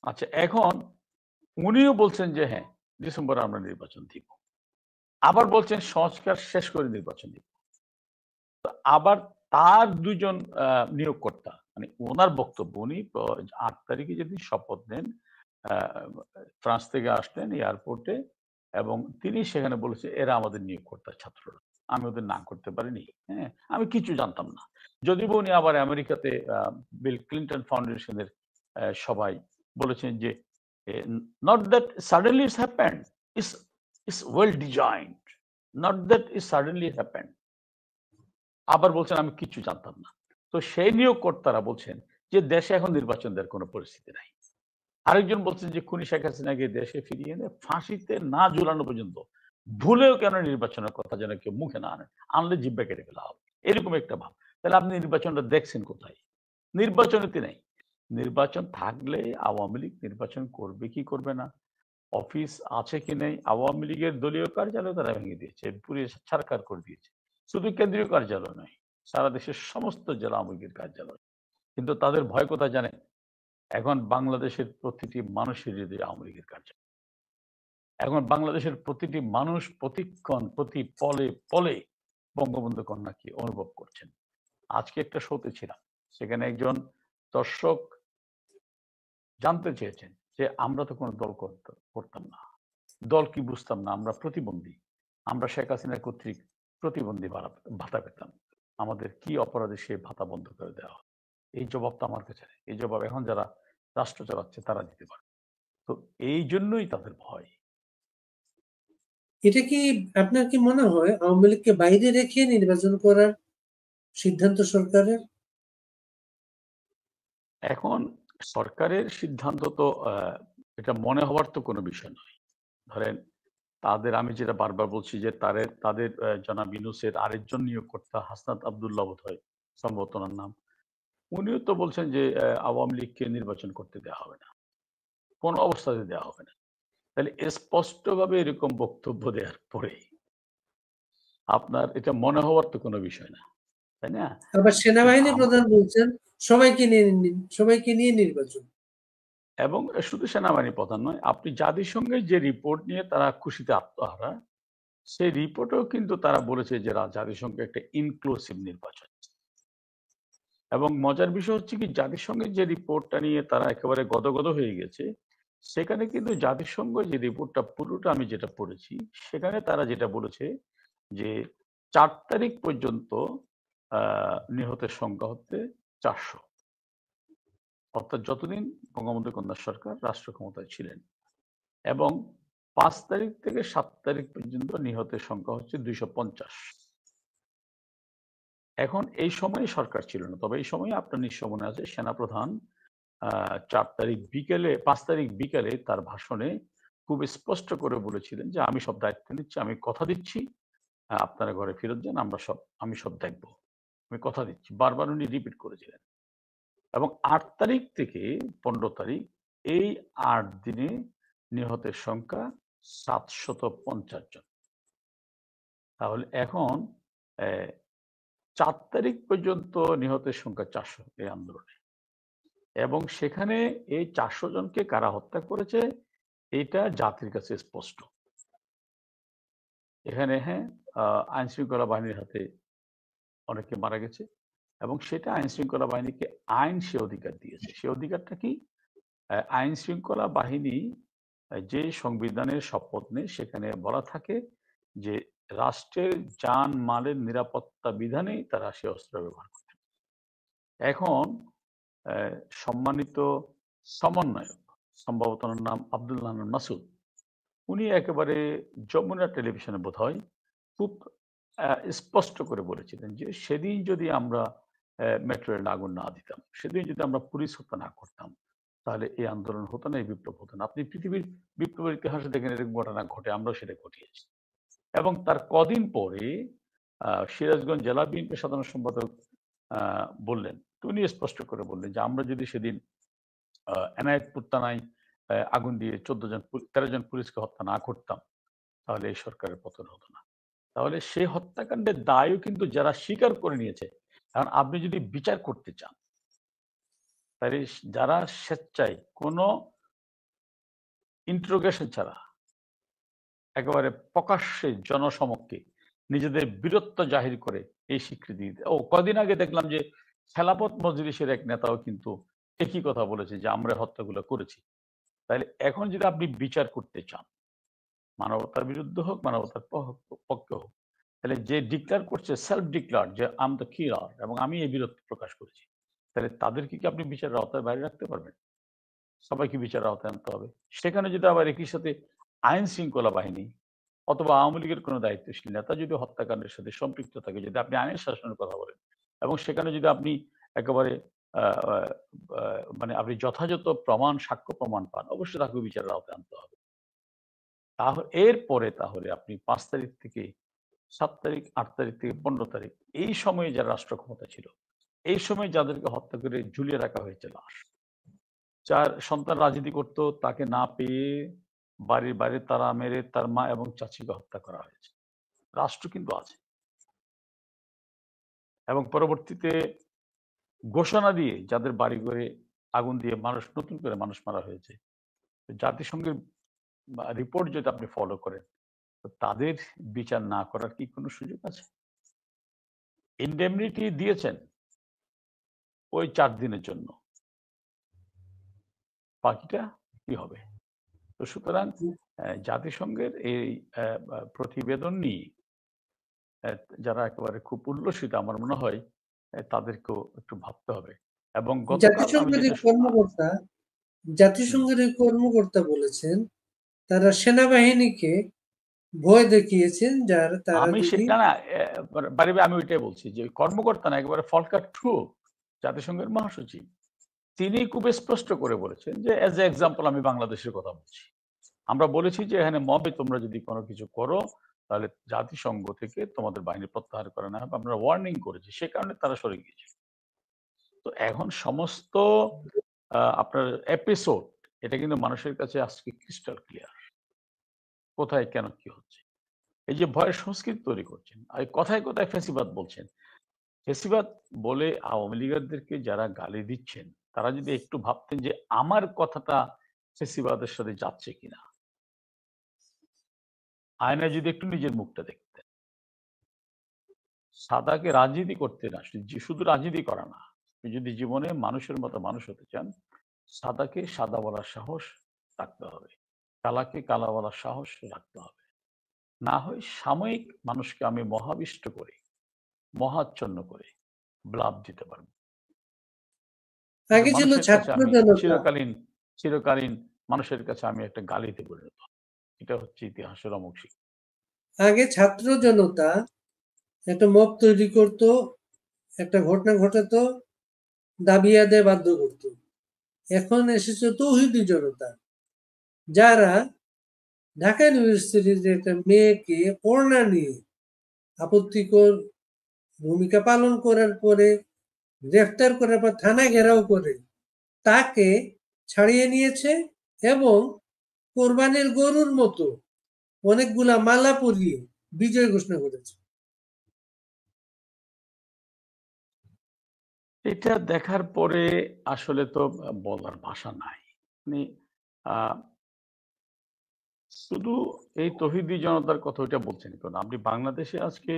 আচ্ছা, এখন উনিও বলছেন যে হ্যাঁ, ডিসেম্বরে আমরা নির্বাচন দিব, আবার বলছেন সংস্কার শেষ করে নির্বাচন দিব। আবার তার দুজন নিয়োগকর্তা, মানে ওনার বক্তব্য, উনি ৮ তারিখে যেদিন শপথ নেন, আহ, ফ্রান্স থেকে আসলেন এয়ারপোর্টে, এবং তিনি সেখানে বলেছে এরা আমাদের নিয়োগকর্তা ছাত্ররা, আমি ওদের না করতে পারিনি, হ্যাঁ, আমি কিছু জানতাম না। যদিও উনি আবার আমেরিকাতে বিল ক্লিন্টন ফাউন্ডেশনের সবাই বলেছেন যে not that suddenly it's happened, it's it's well designed, not that it's suddenly happened. আবার বলছেন আমি কিছু জানতাম না। তো সেই নিয়োগকর্তারা বলছেন যে দেশে এখন নির্বাচন দেওয়ার কোনো পরিস্থিতি নাই। আরেকজন বলছেন যে খুনি শেখ হাসিনাকে দেশে ফিরিয়ে এনে ফাঁসিতে না ঝুলানো পর্যন্ত ভুলেও কেন নির্বাচনের কথা যেন কেউ মুখে না আনে, আনলে জিব্বা কেটে ফেলা হবে, এরকম একটা ভাব। তাহলে আপনি নির্বাচনটা দেখছেন কোথায়? নির্বাচনেতে নেই। নির্বাচন থাকলে আওয়ামী লীগ নির্বাচন করবে কি করবে না, অফিস আছে কি নেই, আওয়ামী লীগের দলীয় কার্যালয় তারা ভেঙে দিয়েছে, পুড়িয়ে ছারখার করে দিয়েছে। শুধু কেন্দ্রীয় কার্যালয় নয়, সারা দেশের সমস্ত জেলা আওয়ামী লীগের কার্যালয়। কিন্তু তাদের ভয় কোথায় জানেন? এখন বাংলাদেশের প্রতিটি মানুষের হৃদয়ে আওয়ামী লীগের কার্যালয়। এখন বাংলাদেশের প্রতিটি মানুষ প্রতিক্ষণ প্রতি পলে পলে বঙ্গবন্ধু কন্যাকে অনুভব করছেন। আজকে একটা শোতে ছিলাম, সেখানে একজন দর্শক জানতে চেয়েছেন যে আমরা তো কোনো দল করতাম না, দল কি বুঝতাম না, আমরা প্রতিবন্ধী, আমরা শেখ হাসিনা কর্তৃক প্রতিবন্ধী ভাতা পেতাম, আমাদের কি অপরাধে সে ভাতা বন্ধ করে দেওয়া হয়? এই জবাবটা আমার কাছে নেই। এই জবাব এখন যারা রাষ্ট্র চালাচ্ছে তারা দিতে পারে। তো এই জন্যই তাদের ভয়। এটা কি আপনার কি মনে হয় আওয়ামী লীগকে বাইরে রেখে নির্বাচন করার সিদ্ধান্ত সরকারের? এখন সরকারের সিদ্ধান্ত তো এটা মনে হওয়ার তো কোনো বিষয় নয়। ধরেন তাদের, আমি যেটা বারবার বলছি যে তাদের জনাব ইউনূসের আরেকজন নিয়োগকর্তা হাসনাত আব্দুল্লাহ বোধহয় সম্ভবত ওনার নাম, উনিও তো বলছেন যে আওয়ামী লীগকে নির্বাচন করতে দেওয়া হবে না, কোন অবস্থাতে দেওয়া হবে না। তাহলে স্পষ্টভাবে এরকম বক্তব্য দেওয়ার পরে আপনার এটা মনে হওয়ার তো কোনো বিষয় না, তাই না? আবার কিন্তু সেনাবাহিনী প্রধান বলছেন সবাইকে নিয়ে নির্বাচন। এবং শুধু সেনাবাহিনী প্রধান নয়, আপনি জাতিসংঘের যে রিপোর্ট নিয়ে তারা খুশিতে আত্মহারা, সেই রিপোর্টেও কিন্তু তারা বলেছে যে জাতিসংঘ একটা ইনক্লুসিভ নির্বাচন। এবং মজার বিষয় হচ্ছে কি, জাতিসংঘের যে রিপোর্টটা নিয়ে তারা একেবারে গদগদ হয়ে গেছে, সেখানে কিন্তু জাতিসংঘ যে রিপোর্টটা পুরোটা আমি যেটা পড়েছি, সেখানে তারা যেটা বলেছে যে 4 তারিখ পর্যন্ত নিহতের সংখ্যা হচ্ছে 400, অর্থাৎ যতদিন বঙ্গবন্ধু কন্যা সরকার রাষ্ট্র ক্ষমতায় ছিলেন। এবং 5 তারিখ থেকে 7 তারিখ পর্যন্ত নিহতের সংখ্যা হচ্ছে 250। এখন এই সময়ে সরকার ছিল না, তবে এই সময়ে আপনার নিশ্চয় মনে আছে সেনাপ্রধান 5 তারিখ বিকেলে তার ভাষণে খুব স্পষ্ট করে বলেছিলেন যে আমি সব দায়িত্ব নিচ্ছি, আমি কথা দিচ্ছি, আপনারা ঘরে ফেরত যান, আমি সব দেখব, আমি কথা দিচ্ছি, বারবার উনি রিপিট করেছিলেন। এবং 8 তারিখ থেকে 15 তারিখ এই 8 দিনে নিহতের সংখ্যা 750 জন। তাহলে এখন 4 তারিখ পর্যন্ত নিহতের সংখ্যা 400 এই আন্দোলনে, এবং সেখানে এই 400 জনকে কারা হত্যা করেছে এটা জাতির কাছে স্পষ্ট। এখানে হ্যাঁ, আইন শৃঙ্খলা বাহিনীর হাতে অনেকে মারা গেছে, এবং সেটা আইন শৃঙ্খলা বাহিনীকে আইন সে অধিকার দিয়েছে। সে অধিকারটা কি? আইন শৃঙ্খলা বাহিনী যে সংবিধানের শপথ নেয় সেখানে বলা থাকে যে রাষ্ট্রের জান মালের নিরাপত্তা বিধানেই তারা সে অস্ত্র ব্যবহার করতে পারে। এখন সম্মানিত সমন্বয়ক, সম্ভবত ওনার নাম আব্দুল্লাহ মাসুদ, উনি একেবারে যমুনা টেলিভিশনে বোধহয় খুব স্পষ্ট করে বলেছিলেন যে সেদিন যদি আমরা মেট্রো রেল আগুন না দিতাম, সেদিন যদি আমরা পুলিশ হত্যা না করতাম, তাহলে এই আন্দোলন হতো না, এই বিপ্লব হতো না। আপনি পৃথিবীর বিপ্লবের ইতিহাসে দেখেন এরকম ঘটনা ঘটে, আমরাও সেটা ঘটিয়েছি। এবং তার কদিন পরে সিরাজগঞ্জ জেলা বিএনপি সাধারণ সম্পাদক বললেন, উনি স্পষ্ট করে বললেন যে আমরা যদি সেদিন এনায়েতপুর থানায় আগুন দিয়ে 13 জন পুলিশকে হত্যা না করতাম, তাহলে এই সরকারের পতন হতো না। তাহলে সেই হত্যাকাণ্ডের দায়ও কিন্তু যারা স্বীকার করে নিয়েছে, কারণ আপনি যদি বিচার করতে চান, তাহলে যারা স্বেচ্ছায় কোনো ইন্টারোগেশন ছাড়া একেবারে প্রকাশ্যে জনসমক্ষে নিজেদের বীরত্ব জাহির করে এই স্বীকৃতি দিতে, কদিন আগে দেখলাম যে খেলাফত মজলিসের এক নেতাও কিন্তু একই কথা বলেছে যে আমরা হত্যাগুলো করেছি। তাহলে এখন যদি আপনি বিচার করতে চান, মানবতার বিরুদ্ধে হোক, মানবতার পক্ষে হোক, তাহলে যে ডিক্লেয়ার করছে সেলফ ডিক্লেয়ার যে আম দ্য কিলার এবং আমি এই বীরত্ব প্রকাশ করেছি, তাহলে তাদেরকে কি আপনি বিচারের আওতায় বাইরে রাখতে পারবেন? সবাইকে বিচারের আওতায় আনতে হবে। সেখানে যদি আবার একই সাথে আইন শৃঙ্খলা বাহিনী অথবা আওয়ামী লীগের কোনো দায়িত্বশীল নেতা যদি হত্যাকাণ্ডের সাথে সম্পৃক্ত থাকে, যদি আপনি আইনের শাসনের কথা বলেন, এবং সেখানে যদি আপনি একেবারে মানে আপনি যথাযথ প্রমাণ, সাক্ষ্য প্রমাণ পান, অবশ্যই তাকে বিচারের আওতায় আনতে হবে। এরপরে তাহলে আপনি ৫ তারিখ থেকে ৭ তারিখ, ৮ তারিখ থেকে ১৫ তারিখ এই সময়ে যারা রাষ্ট্র ক্ষমতা ছিল, এই সময় যাদেরকে হত্যা করে ঝুলিয়ে রাখা হয়েছে লাশ। যার সন্তান রাজনীতি করত, তাকে না পেয়ে বাড়ির বাইরে তালা মেরে তার মা এবং চাচিকে হত্যা করা হয়েছে। রাষ্ট্র কিন্তু আছে। এবং পরবর্তীতে ঘোষণা দিয়ে যাদের বাড়িঘরে আগুন দিয়ে নতুন করে মানুষ মারা হয়েছে, জাতিসংঘের রিপোর্ট যদি আপনি ফলো করেন, তো তাদের বিচার না করার কি কোনো সুযোগ আছে? ইনডেমনিটি দিয়েছেন ওই ৪ দিনের জন্য, বাকিটা কি হবে? তো সুতরাং জাতিসংঘের এই প্রতিবেদন নিয়ে যারা একেবারে খুব উল্লসিত, আমার মনে হয় তাদেরকেও একটু ভাবতে হবে। এবং গতকাল আমি জাতিসংঘের এই কর্মকর্তা বলেছেন তারা সেনাবাহিনীকে ভয় দেখিয়েছেন, আমি সেটা না, আমি ওইটাই বলছি যে কর্মকর্তা না, একেবারে ফলকার ট্রু জাতিসংঘের মহাসচিব তিনি খুব স্পষ্ট করে বলেছেন যে এজ এ এক্সাম্পল আমি বাংলাদেশের কথা বলছি। আমরা বলেছি যে এখানে মবে তোমরা যদি কোনো কিছু করো তাহলে জাতিসংঘ থেকে তোমাদের বাহিনী প্রত্যাহার করে না হবে, আমরা ওয়ার্নিং করেছি, সে কারণে তারা সরে গিয়েছে। তো এখন সমস্ত আপনার এপিসোড, এটা কিন্তু মানুষের কাছে আজকে ক্রিস্টাল ক্লিয়ার, কোথায় কেন কি হচ্ছে। এই যে ভয়ের সংস্কৃতি তৈরি করছেন, আর কথায় কথায় ফেসিবাদ বলছেন, ফেসিবাদ বলে আওয়ামী লীগারদেরকে যারা গালি দিচ্ছেন তারা যদি একটু ভাবতেন যে আমার কথাটা ফেসিবাদের সাথে যাচ্ছে কিনা, আয়নায় যদি একটু নিজের মুখটা দেখতেন। সাদাকে রাজনীতি করতে না, শুধু রাজনীতি করা না, যদি জীবনে মানুষের মতো মানুষ হতে চান, সাদাকে সাদা বলার সাহস রাখতে হবে, কালাকে কালা বলার সাহস রাখতে হবে। না হয় সাময়িক মানুষকে আমি মহাবিষ্ট করে, মহাচ্ছন্ন করে ব্লাব দিতে পারবো। চিরকালীন মানুষের কাছে আমি একটা গালিতে পরিণত। এটা হচ্ছে ইতিহাসের অমুক শিক্ষা। আগে ছাত্র জনতা একটা মব তৈরি করত, একটা ঘটনা ঘটাতো, দাবি আদায় বাধ্য করত। এখন এসেছে তৌহিদি জনতা, যারা ঢাকা ইউনিভার্সিটির একটা মেয়েকে পড়না নিয়ে আপত্তিকর ভূমিকা পালন করার পরে গ্রেফতার করার পর থানা ঘেরাও করে তাকে ছাড়িয়ে নিয়েছে এবং কোরবানির গরুর মতো অনেকগুলা মালা পরিয়ে বিজয় ঘোষণা করেছে। এটা দেখার পরে আসলে তো বলার ভাষা নাই। মানে শুধু এই তৌহিদি জনতার কথা ওইটা বলছেন কেন? আপনি বাংলাদেশে আজকে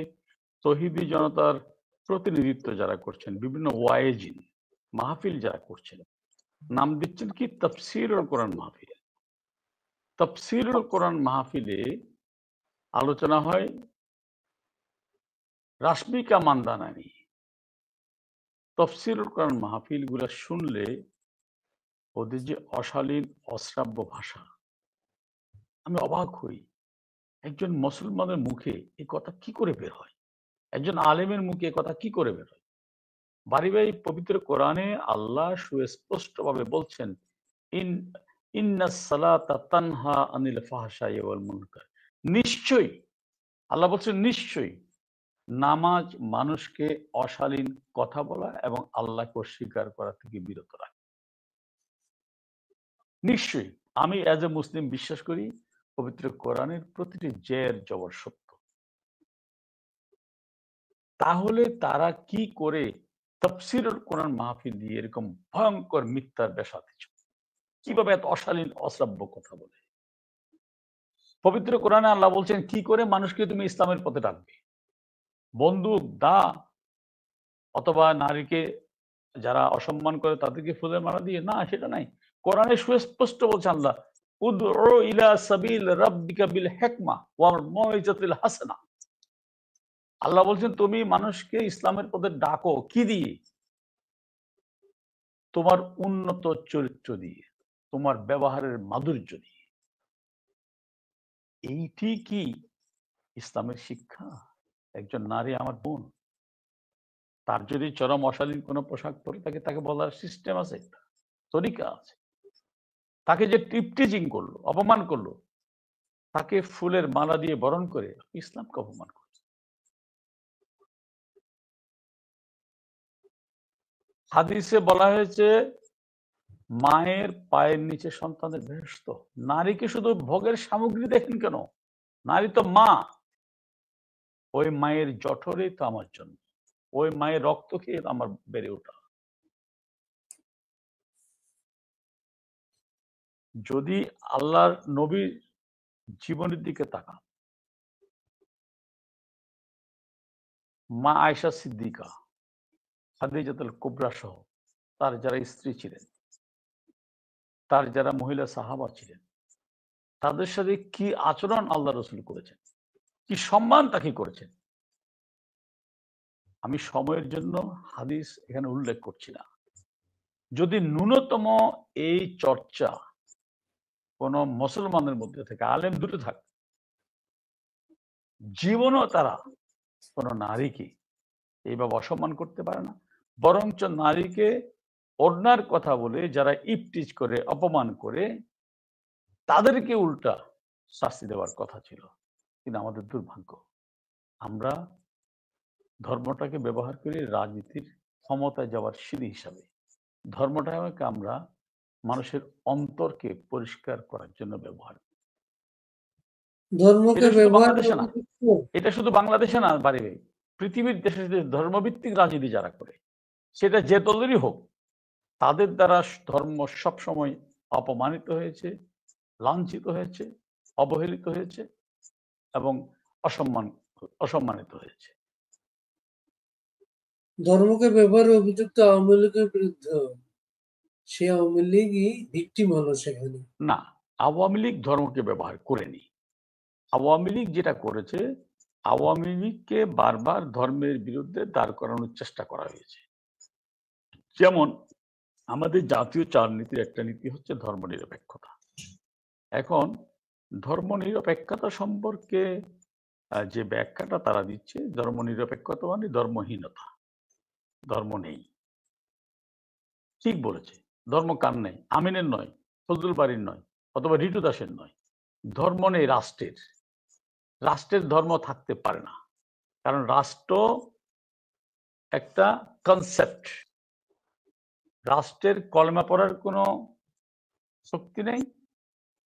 তৌহিদি জনতার প্রতিনিধিত্ব যারা করছেন, বিভিন্ন ওয়াইজিন মাহফিল যারা করছেন, নাম দিচ্ছেন কি তাফসীরুল কোরআন মাহফিল। তাফসীরুল কোরআন মাহফিলে আলোচনা হয় রাশমিকা মান্দানা নিয়ে। তাফসীরুল কোরআন মাহফিল গুলা শুনলে ওদের যে অশালীন অশ্রাব্য ভাষা, আমি অবাক হই। একজন মুসলমানের মুখে এই কথা কি করে বের হয়? একজন আলেমের মুখে কথা কি করে বের হয়? বাড়ি বাড়ি পবিত্র কোরআনে আল্লাহ সুস্পষ্টভাবে বলছেন, ইন্নাস সালাতা তানহা আনিল ফাহশাই ওয়াল মুনকার। নিশ্চয়ই আল্লাহ বলছেন, নিশ্চয়ই নামাজ মানুষকে অশালীন কথা বলা এবং আল্লাহকে অস্বীকার করা থেকে বিরত রাখে। নিশ্চয়ই আমি এজ এ মুসলিম বিশ্বাস করি পবিত্র কোরআনের প্রতিটি জের জবর সত্য। তাহলে তারা কি করে তাফসীরুল কোরআন মাহফিল দিয়ে এরকম ভয়ঙ্কর মিথ্যার বেশা দিচ্ছে? কিভাবে এত অশালীন অশ্রাব্য কথা বলে? পবিত্র কোরআনে আল্লাহ বলছেন, কি করে মানুষকে তুমি ইসলামের পথে ডাকবে? বন্দুক, দা, অথবা নারীকে যারা অসম্মান করে তাদেরকে ফুলের মালা দিয়ে? না, সেটা নাই। কোরআনে সুস্পষ্ট বলছে আল্লাহ, উদউ ইলা সাবিল রাব্বিকা বিল হিকমা ওয়াল মাউইজাতিল হাসানা। আল্লাহ বলছেন তুমি মানুষকে ইসলামের পথে ডাকো কি দিয়ে? তোমার উন্নত চরিত্র দিয়ে, তোমার ব্যবহারের মাধুর্য দিয়ে। এইটি কি ইসলামের শিক্ষা? একজন নারী আমার বোন, তার যদি চরম অশালীন কোনো পোশাক পরে তাকে তাকে বলার সিস্টেম আছে, তরিকা আছে। তাকে যে টিপটিজিং করলো, অপমান করলো, তাকে ফুলের মালা দিয়ে বরণ করে ইসলামকে অপমান করছে। হাদিসে বলা হয়েছে মায়ের পায়ের নিচে সন্তানের বেহেশত। নারীকে শুধু ভোগের সামগ্রী দেখেন কেন? নারী তো মা। ওই মায়ের জঠরেই তো আমার জন্য, ওই মায়ের রক্ত খেয়ে আমার বেড়ে ওঠা। যদি আল্লাহর নবীর জীবনের দিকে তাকান, মা আয়েশা সিদ্দিকা, খাদিজাতুল কুবরা সহ তার যারা স্ত্রী ছিলেন, তার যারা মহিলা সাহাবা ছিলেন, তাদের সাথে কি আচরণ আল্লাহ রসুল করেছেন, কি সম্মান তাকে করেছেন। আমি সময়ের জন্য হাদিস এখানে উল্লেখ করছি না। যদি ন্যূনতম এই চর্চা কোন মুসলমানের মধ্যে থেকে, আলেম দুটো থাকে, জীবনও তারা কোন নারীকে এইভাবে অসম্মান করতে পারে না, বরঞ্চ নারীকে অন্যার কথা বলে যারা ইপটিজ করে, অপমান করে, তাদেরকে উল্টা শাস্তি দেওয়ার কথা ছিল। কিন্তু আমাদের দুর্ভাগ্য, আমরা ধর্মটাকে ব্যবহার করি রাজনীতির ক্ষমতায় যাওয়ার সিঁড়ি হিসাবে। ধর্মটাকে আমরা মানুষের অন্তরকে পরিষ্কার করার জন্য ব্যবহার করি। ধর্মকে এটা শুধু ব্যবহার বাংলাদেশে না, উপযুক্ত এটা শুধু বাংলাদেশে না, বাড়ি পৃথিবীর দেশে যে ধর্মভিত্তিক রাজনীতি যারা করে, সেটা যে দলেরই হোক, তাদের দ্বারা ধর্ম সবসময় অপমানিত হয়েছে, লাঞ্ছিত হয়েছে, অবহেলিত হয়েছে এবং অসম্মানিত হয়েছে। ধর্মকে ব্যবহারে অভিযুক্ত আওয়ামী লীগের বিরুদ্ধে সে আওয়ামী লীগই ভিকটিম হলো সেখানে। না, আওয়ামী লীগ ধর্মকে ব্যবহার করেনি। আওয়ামী লীগ যেটা করেছে, আওয়ামী লীগকে বারবার ধর্মের বিরুদ্ধে দাঁড় করানোর চেষ্টা করা হয়েছে। যেমন আমাদের জাতীয় 4 নীতির একটা নীতি হচ্ছে ধর্মনিরপেক্ষতা। এখন ধর্মনিরপেক্ষতা সম্পর্কে যে ব্যাখ্যাটা তারা দিচ্ছে, ধর্মনিরপেক্ষতা মানে ধর্মহীনতা, ধর্ম নেই। ঠিক বলেছে, ধর্ম কার নেই? আমিনের নয়, ফজলুল বাড়ির নয়, অথবা রিটু দাসের নয়। ধর্ম নেই রাষ্ট্রের। রাষ্ট্রের ধর্ম থাকতে পারে না, কারণ রাষ্ট্র একটা কনসেপ্ট। রাষ্ট্রের কলমা পড়ার কোনো শক্তি নেই,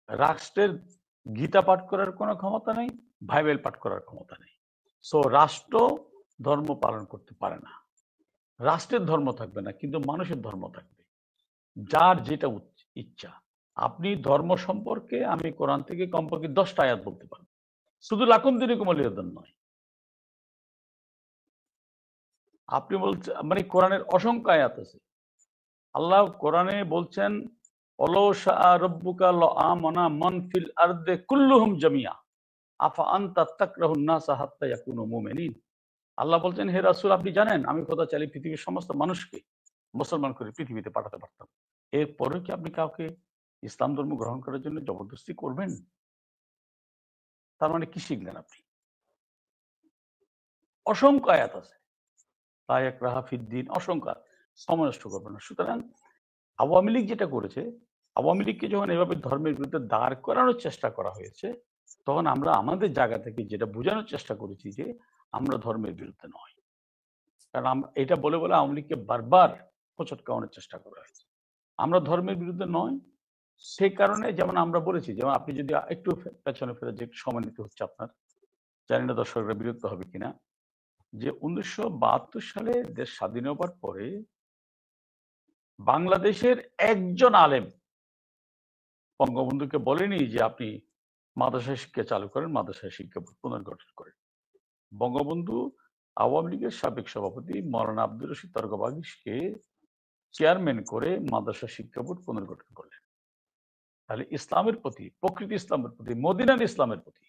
রাষ্ট্রের গীতা পাঠ করার কোনো ক্ষমতা নেই, বাইবেল পাঠ করার ক্ষমতা নেই। সো রাষ্ট্র ধর্ম পালন করতে পারে না। রাষ্ট্রের ধর্ম থাকবে না, কিন্তু মানুষের ধর্ম থাকবে, যার যেটা ইচ্ছা। আপনি ধর্ম সম্পর্কে আমি কোরআন থেকে কমপক্ষে 10টা আয়াত বলতে পারবো, শুধু লাকুম দিনুকুম ওয়ালিয়াদিন নয়। আপনি বলছেন মানে কোরআনের অসংখ্য আয়াত আছে। আল্লাহ কোরআনে বলছেন ওয়ালাউ শাআ রাব্বুকা লাআমানা মান ফিল আরদি কুল্লুহুম জামিয়া আফা আনতা তাকরাহুন নাসা হাত্তা ইয়াকুনু মুমিনিন। আল্লাহ বলছেন, হে রাসূল, আপনি জানেন আমি খোদা চাইলে পৃথিবীর সমস্ত মানুষকে মুসলমান করে পৃথিবীতে পাঠাতে পারতাম। এরপরে কি আপনি কাউকে ইসলাম ধর্ম গ্রহণ করার জন্য জবরদস্তি করবেন? তার মানে কি শিখলেন আপনি? অসংখ্য আয়াত আছে, তাই এক রাহাফিদ্দিন, অসংখ্য, সময় নষ্ট করবেন না। সুতরাং আওয়ামী লীগ যেটা করেছে, আওয়ামী লীগকে যখন এভাবে ধর্মের বিরুদ্ধে দাঁড় করানোর চেষ্টা করা হয়েছে, তখন আমরা আমাদের জায়গা থেকে যেটা বোঝানোর চেষ্টা করেছি যে আমরা ধর্মের বিরুদ্ধে নয়। কারণ আমরা এটা বলে বলে আওয়ামী লীগকে বারবার হোঁচট খাওয়ানোর চেষ্টা করা হয়েছে। আমরা ধর্মের বিরুদ্ধে নয়। সেই কারণে যেমন আমরা বলেছি, যেমন আপনি যদি একটু পেছনে ফেরে যে সময় নিতে হচ্ছে আপনার, জানি না দর্শকরা বিরক্ত হবে কিনা, যে 1972 সালে দেশ স্বাধীন হবার পরে বাংলাদেশের একজন আলেম বঙ্গবন্ধুকে বলেনি যে আপনি মাদ্রাসা শিক্ষা চালু করেন, মাদ্রাসা শিক্ষা বোর্ড পুনর্গঠন করেন। বঙ্গবন্ধু আওয়ামী লীগের সাবেক সভাপতি মৌলানা আব্দুর রশিদ তর্কবাগীশকে চেয়ারম্যান করে মাদ্রাসা শিক্ষা বোর্ড পুনর্গঠন করলেন। তাহলে ইসলামের প্রতি, প্রকৃতি ইসলামের প্রতি, মদিনার ইসলামের প্রতি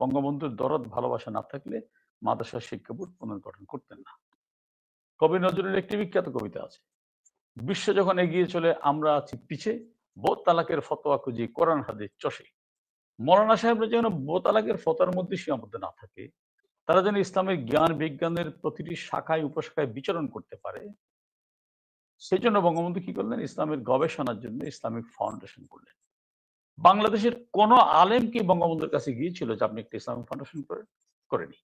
বঙ্গবন্ধুর দরদ ভালোবাসা না থাকলে মাদ্রাসা শিক্ষা বোর্ড পুনর্গঠন করতেন না। কবি নজরুলের একটি বিখ্যাত কবিতা আছে, বিশ্ব যখন এগিয়ে চলে আমরা আছি পিছে, বোধ তালাকের ফতোয়া খুঁজি কোরআন হাদিস চষে। মৌলানা সাহেবরা যেন বোতালাকের ফতোয়ার মধ্যে সীমাবদ্ধ না থাকে, তারা যেন ইসলামের জ্ঞান বিজ্ঞানের প্রতিটি শাখায় উপশাখায় বিচরণ করতে পারে, সেই জন্য বঙ্গবন্ধু কি করলেন? ইসলামের গবেষণার জন্য ইসলামিক ফাউন্ডেশন করলেন। বাংলাদেশের কোন আলেম কি বঙ্গবন্ধুর কাছে গিয়েছিল যে আপনি একটা ইসলামিক ফাউন্ডেশন করেনি?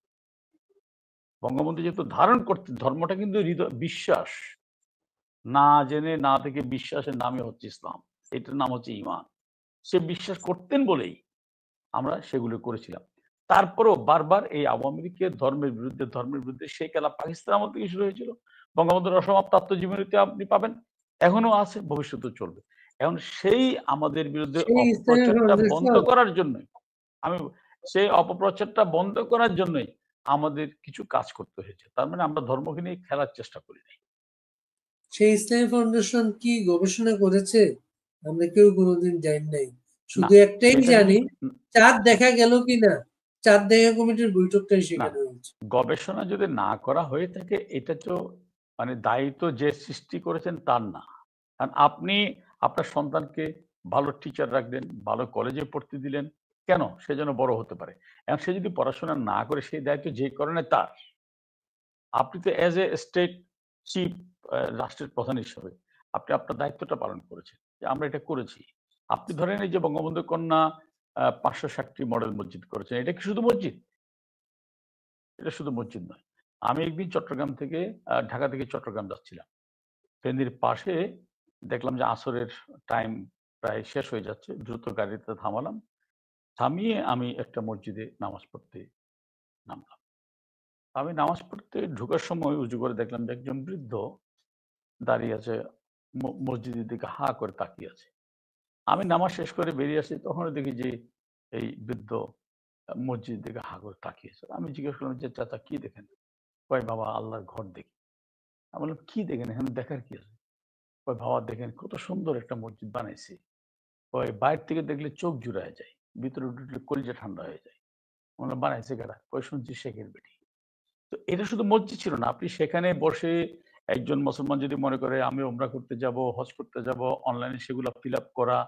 বঙ্গবন্ধু যেহেতু ধারণ করতে, ধর্মটা কিন্তু হৃদয় বিশ্বাস, না জেনে না থেকে বিশ্বাসের নামই হচ্ছে ইসলাম, এটার নাম হচ্ছে ঈমান। সে বিশ্বাস করতেন বলেই আমরা সেগুলো করেছিলাম। তারপরেও বারবার এই আওয়ামী লীগের ধর্মের বিরুদ্ধে সেই খেলা পাকিস্তানের মধ্যে থেকে শুরু হয়েছিল। বঙ্গবন্ধুর অসমাপ্ত আত্মজীবনীতে আপনি পাবেন, এখনো আছে, ভবিষ্যতেও চলবে। এখন সেই আমাদের বিরুদ্ধে সেই ইসলামী অপপ্রচারটা বন্ধ ফাউন্ডেশন করার জন্যই আমি সেই অপপ্রচারটা বন্ধ করার জন্যই আমাদের কিছু কাজ করতে হয়েছে। তার মানে আমরা ধর্মকে নিয়ে খেলার চেষ্টা করি নাই। সেই ইসলামী ফাউন্ডেশন কি গবেষণা করেছে? আমরা কেউ কোনোদিন জানি নাই। না, শুধু একটাই সেটা জানি, কিন্তু চাঁদ দেখা গেল কিনা, চাঁদ দেখা কমিটির বৈঠকটাই না, সেখানে হয়েছে। গবেষণা যদি না করা হয়ে থাকে এটা তো মানে দায়িত্ব যে সৃষ্টি করেছেন তার না। কারণ আপনি আপনার সন্তানকে ভালো টিচার রাখলেন, ভালো কলেজে পড়তে দিলেন, কেন? সে যেন বড় হতে পারে। এখন সে যদি পড়াশোনা না করে সেই দায়িত্ব যে কারণে তার। আপনি তো অ্যাজ এ স্টেট চিফ, রাষ্ট্রের প্রধান হিসেবে আপনি আপনার দায়িত্বটা পালন করেছেন। যে আমরা এটা করেছি। আপনি ধরেন এই যে বঙ্গবন্ধু কন্যা ৫৬০টি মডেল মসজিদ করেছেন। এটা কি শুধু মসজিদ? এটা শুধু মসজিদ নয়। আমি একদিন চট্টগ্রাম থেকে ঢাকা থেকে চট্টগ্রাম যাচ্ছিলাম। ফেনীর পাশে দেখলাম যে আসরের টাইম প্রায় শেষ হয়ে যাচ্ছে। দ্রুত গাড়িতে থামালাম। থামিয়ে আমি একটা মসজিদে নামাজ পড়তে নামলাম। আমি নামাজ পড়তে ঢোকার সময় উজু করে দেখলাম যে একজন বৃদ্ধ দাঁড়িয়ে আছে, মসজিদের দিকে হাঁ করে তাকিয়ে আছে। আমি নামাজ শেষ করে বেরিয়ে আসি, তখনও দেখি যে এই বৃদ্ধ মসজিদের দিকে হাঁ করে তাকিয়ে আছে। আমি জিজ্ঞেস করলাম যে, "চাচা কি দেখেন?" কয়, "বাবা আল্লাহর ঘর দেখি।" আমি বললাম, "কি দেখেন? এখানে দেখার কি আছে?" কয়, "বাবা দেখেন কত সুন্দর একটা মসজিদ বানাইছে।" কয়, "বাইরে থেকে দেখলে চোখ জুড়ায় যায়, ভিতরে ঢুকলে কলিজা ঠান্ডা হয়ে যায়।" আমি বললাম, "বানাইছে কারা?" কয়, "শুনছি শেখের বেটি।" তো এটা শুধু মসজিদ ছিল না। আপনি সেখানে বসে একজন মুসলমান যদি মনে করে আমি উমরা করতে যাব, হজ করতে যাব, অনলাইনে সেগুলো ফিল আপ করা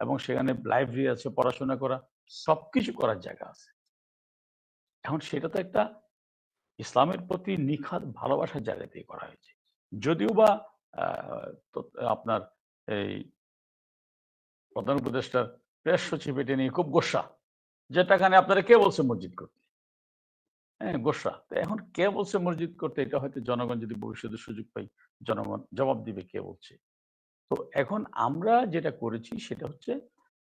এবং সেখানে লাইব্রেরি আছে, পড়াশোনা করা, সবকিছু করার জায়গা আছে। এখন সেটা তো একটা ইসলামের প্রতি নিখাদ ভালোবাসার জায়গা থেকে করা হয়েছে। যদিও বা আ তো আপনার এই প্রধান উপদেষ্টার প্রেস সচিব এটা নিয়ে খুব গোস্বা। যে টাকা নিয়ে আপনারা কে বলছে মসজিদ করতে? হ্যাঁ, গোস্বা। তো এখন কে বলছে মসজিদ করতে, এটা হয়তো জনগণ যদি ভবিষ্যতে সুযোগ পায়, জনগণ জবাব দিবে কে বলছে। তো এখন আমরা যেটা করেছি সেটা হচ্ছে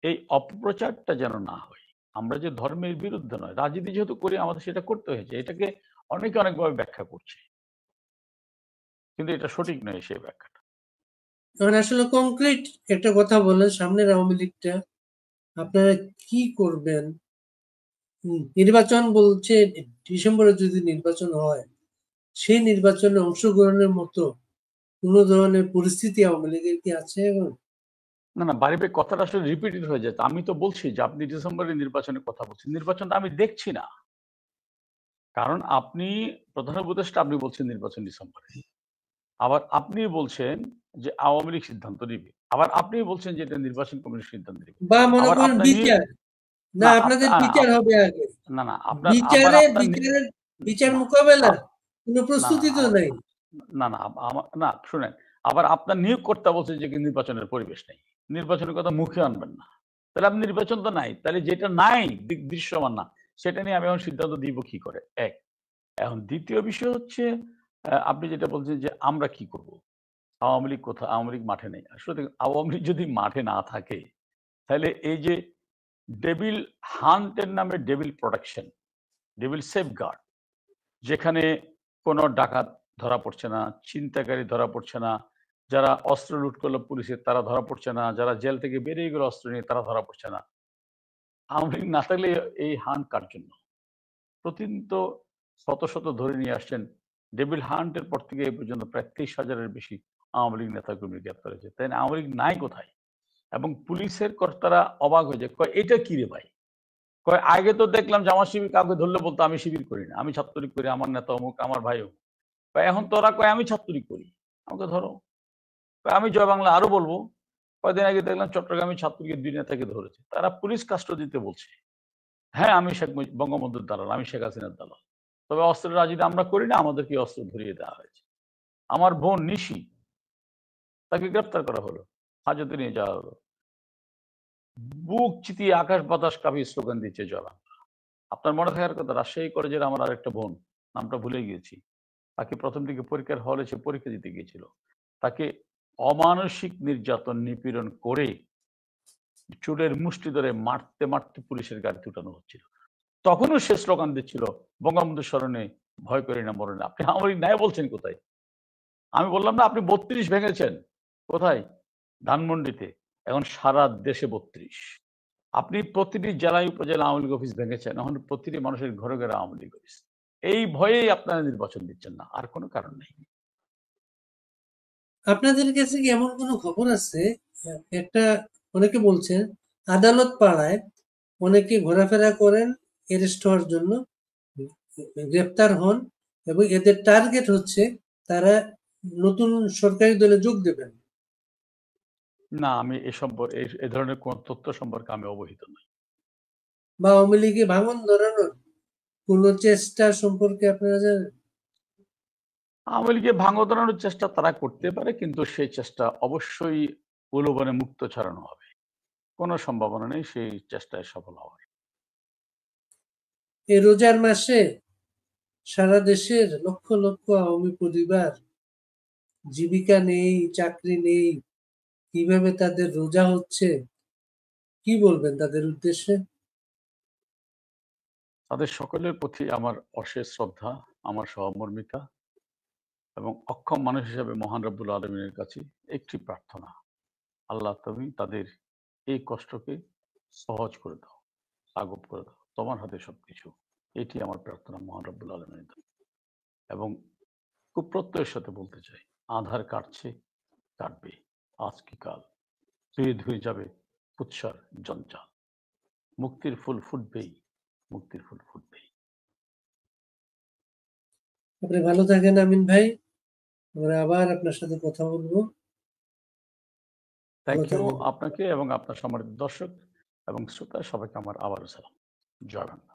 এই অপপ্রচারটা যেন না হয়। আমরা যে ধর্মের বিরুদ্ধে নয়, রাজনীতি যেহেতু করি আমাদের সেটা করতে হয়েছে। এটাকে অনেকে অনেকভাবে ব্যাখ্যা করছে। কিন্তু এটা সঠিক নয় সেই ব্যাখ্যাটা। এখন আসলে কংক্রিট একটা কথা বলেন, সামনের আওয়ামী লীগটা আপনারা কি করবেন? নির্বাচন বলছে, ডিসেম্বরে যদি নির্বাচন হয়, সেই নির্বাচনে অংশগ্রহণের মতো কোন ধরনের পরিস্থিতি আওয়ামী লীগের কি আছে এখন? না, না, বাড়িবে কথাটা আসলে রিপিটেড হয়ে যায়। আমি তো বলছি যে আপনি ডিসেম্বরে নির্বাচনের কথা বলছেন। নির্বাচনটা আমি দেখছি না। কারণ আপনি প্রধান উপদেষ্টা, আপনি বলছেন নির্বাচন ডিসেম্বরে। আবার আপনি বলছেন যে আওয়ামী লীগ সিদ্ধান্ত নিবে। আবার আপনি বলছেন যে এটা নির্বাচন কমিশন সিদ্ধান্ত নিবে। বা মনে আবার করেন আপনার বিচার, না না আপনাদের বিচার হবে আগে, না, না, আপনার আবার আপনার বিচার না, মোকাবেলা আপ কোনো না, না, প্রস্তুতি তো নাই। না, না, না, শুনেন। আবার আপনার নিয়োগকর্তা বলছে যে নির্বাচনের পরিবেশ নেই। নির্বাচনের কথা মুখে আনবেন না। তাহলে আপনি নির্বাচন তো নাই। তাহলে যেটা নাই, দৃশ্যমান না, সেটা নিয়ে আমি এখন সিদ্ধান্ত দিব কি করে? এক। এখন দ্বিতীয় বিষয় হচ্ছে আপনি যেটা বলছেন যে আমরা কি করব? আওয়ামী লীগ কোথায়? আওয়ামী লীগ মাঠে নেই। আসলে দেখুন, আওয়ামী লীগ যদি মাঠে না থাকে, তাহলে এই যে ডেভিল হান্ট এর নামে ডেভিল প্রোটেকশন, ডেভিল সেফগার্ড, যেখানে কোনো ডাকাত ধরা পড়ছে না, ছিনতাইকারী ধরা পড়ছে না, যারা অস্ত্র লুট করলো পুলিশের তারা ধরা পড়ছে না, যারা জেল থেকে বেরিয়ে গেল অস্ত্র নিয়ে তারা ধরা পড়ছে না। আওয়ামী লীগ না থাকলে এই হান্ট কার জন্য? প্রতিদিন তো শত, শত ধরে নিয়ে আসছেন। ডেভিল হান্টের পর থেকে এ পর্যন্ত প্রায় ৩০,০০০ এর বেশি আওয়ামী লীগ নেতাকর্মী গ্রেপ্তার হয়েছে। তাই না? আওয়ামী লীগ নাই কোথায়? এবং পুলিশের কর্তারা অবাক হয়ে যায়। কয়, "এটা কি রে ভাই?" কয়, "আগে তো দেখলাম জামাত শিবির কাউকে ধরলে বলতো আমি শিবির করি না। আমি ছাত্রলীগ করি, আমার নেতা অমুক, আমার ভাই অমুক।" কয়, "এখন তোরা কয় আমি ছাত্রলীগ করি। আমাকে ধরো।" কয়, "আমি জয় বাংলা আরো বলবো।" কয়দিন আগে দেখলাম চট্টগ্রামে ছাত্রলীগের ২ নেতাকে ধরেছে। তারা পুলিশ কাস্টডিতে বলছে, "হ্যাঁ, আমি বঙ্গবন্ধুর দালাল, আমি শেখ হাসিনার দালাল।" তবে অস্ত্রের রাজনীতি আমরা করি না, আমাদেরকে অস্ত্র ধরিয়ে দেওয়া হয়েছে। আমার বোন নিশি, তাকে গ্রেপ্তার করা হলো, হাজতে নিয়ে যাওয়া হলো, বুক চিতিয়ে আকাশ বাতাস কাঁপিয়ে স্লোগান দিচ্ছে জয় বাংলা। আপনার মনে থাকার কথা, রাজশাহী কলেজের আমার আরেকটা বোন, নামটা ভুলে গিয়েছি, তাকে প্রথম দিকে পরীক্ষার হলে সে পরীক্ষা দিতে গিয়েছিল, তাকে অমানসিক নির্যাতন নিপীড়ন করে চুলের মুষ্টি ধরে মারতে মারতে পুলিশের গাড়িতে উঠানো হচ্ছিল। তখনও সে স্লোগান দিচ্ছিল, বঙ্গবন্ধু স্মরণে ভয় করি না মরণে। আপনি আমার ন্যায় বলছেন কোথায়? আমি বললাম না আপনি 32 ভেঙেছেন, কোথায়? ধানমন্ডিতে। এখন সারা দেশে 32। আপনি প্রতিটি জেলায় উপজেলা আওয়ামী লীগ অফিস ভেঙেছেন, এখন প্রতিটি মানুষের ঘরে ঘরে আওয়ামী লীগ অফিস। এই ভয়েই আপনারা নির্বাচন দিচ্ছেন না, আর কোনো কারণ নেই। আপনাদের কাছে কি এমন কোনো খবর আছে? একটা অনেকে বলছেন আদালত পাড়ায় অনেকে ঘোরাফেরা করেন অ্যারেস্ট হওয়ার জন্য, গ্রেপ্তার হন, এবং এদের টার্গেট হচ্ছে তারা নতুন সরকারি দলে যোগ দেবেন। না, আমি এ ধরনের কোন তথ্য সম্পর্কে আমি অবহিত নই। বা আওয়ামী লীগে ভাঙন ধরানোর কোন চেষ্টা সম্পর্কে আপনারা জানেন? আওয়ামী লীগে ভাঙন ধরানোর চেষ্টা তারা করতে পারে, কিন্তু সেই চেষ্টা অবশ্যই প্রলোভনে মুক্ত ছড়ানো হবে। কোনো সম্ভাবনা নেই সেই চেষ্টায় সফল হওয়ার। এই রোজার মাসে সারা দেশের লক্ষ লক্ষ আওয়ামী পরিবার, জীবিকা নেই, চাকরি নেই, কিভাবে তাদের রোজা হচ্ছে, কি বলবেন তাদের উদ্দেশ্যে? তাদের সকলের প্রতি আমার অশেষ শ্রদ্ধা, আমার সহমর্মিতা এবং অক্ষম মানুষ হিসেবে মহান রব্বুল আলমিনের কাছে একটি প্রার্থনা, আল্লাহ তুমি তাদের এই কষ্টকে সহজ করে দাও, লাঘব করে দাও, তোমার হাতে সবকিছু। এটি আমার প্রার্থনা মহান রব্বুল আলমিনের। এবং খুব প্রত্যয়ের সাথে বলতে চাই, আধার কাটছে, কাটবে, আজ কি কাল ধুয়ে ধুয়ে যাবে উৎসার জঞ্জাল, মুক্তির ফুল ফুটবেই, মুক্তির ফুল ফুটবেই। আপনি ভালো থাকেন আমিন ভাই, আমরা আবার আপনার সাথে কথা বলবো। ভালো থ্যাংক ইউ থাকেন। আপনাকে এবং আপনার সম্মানিত দর্শক এবং শ্রোতা সবাইকে আমার আবারও সালাম। জয় বাংলা।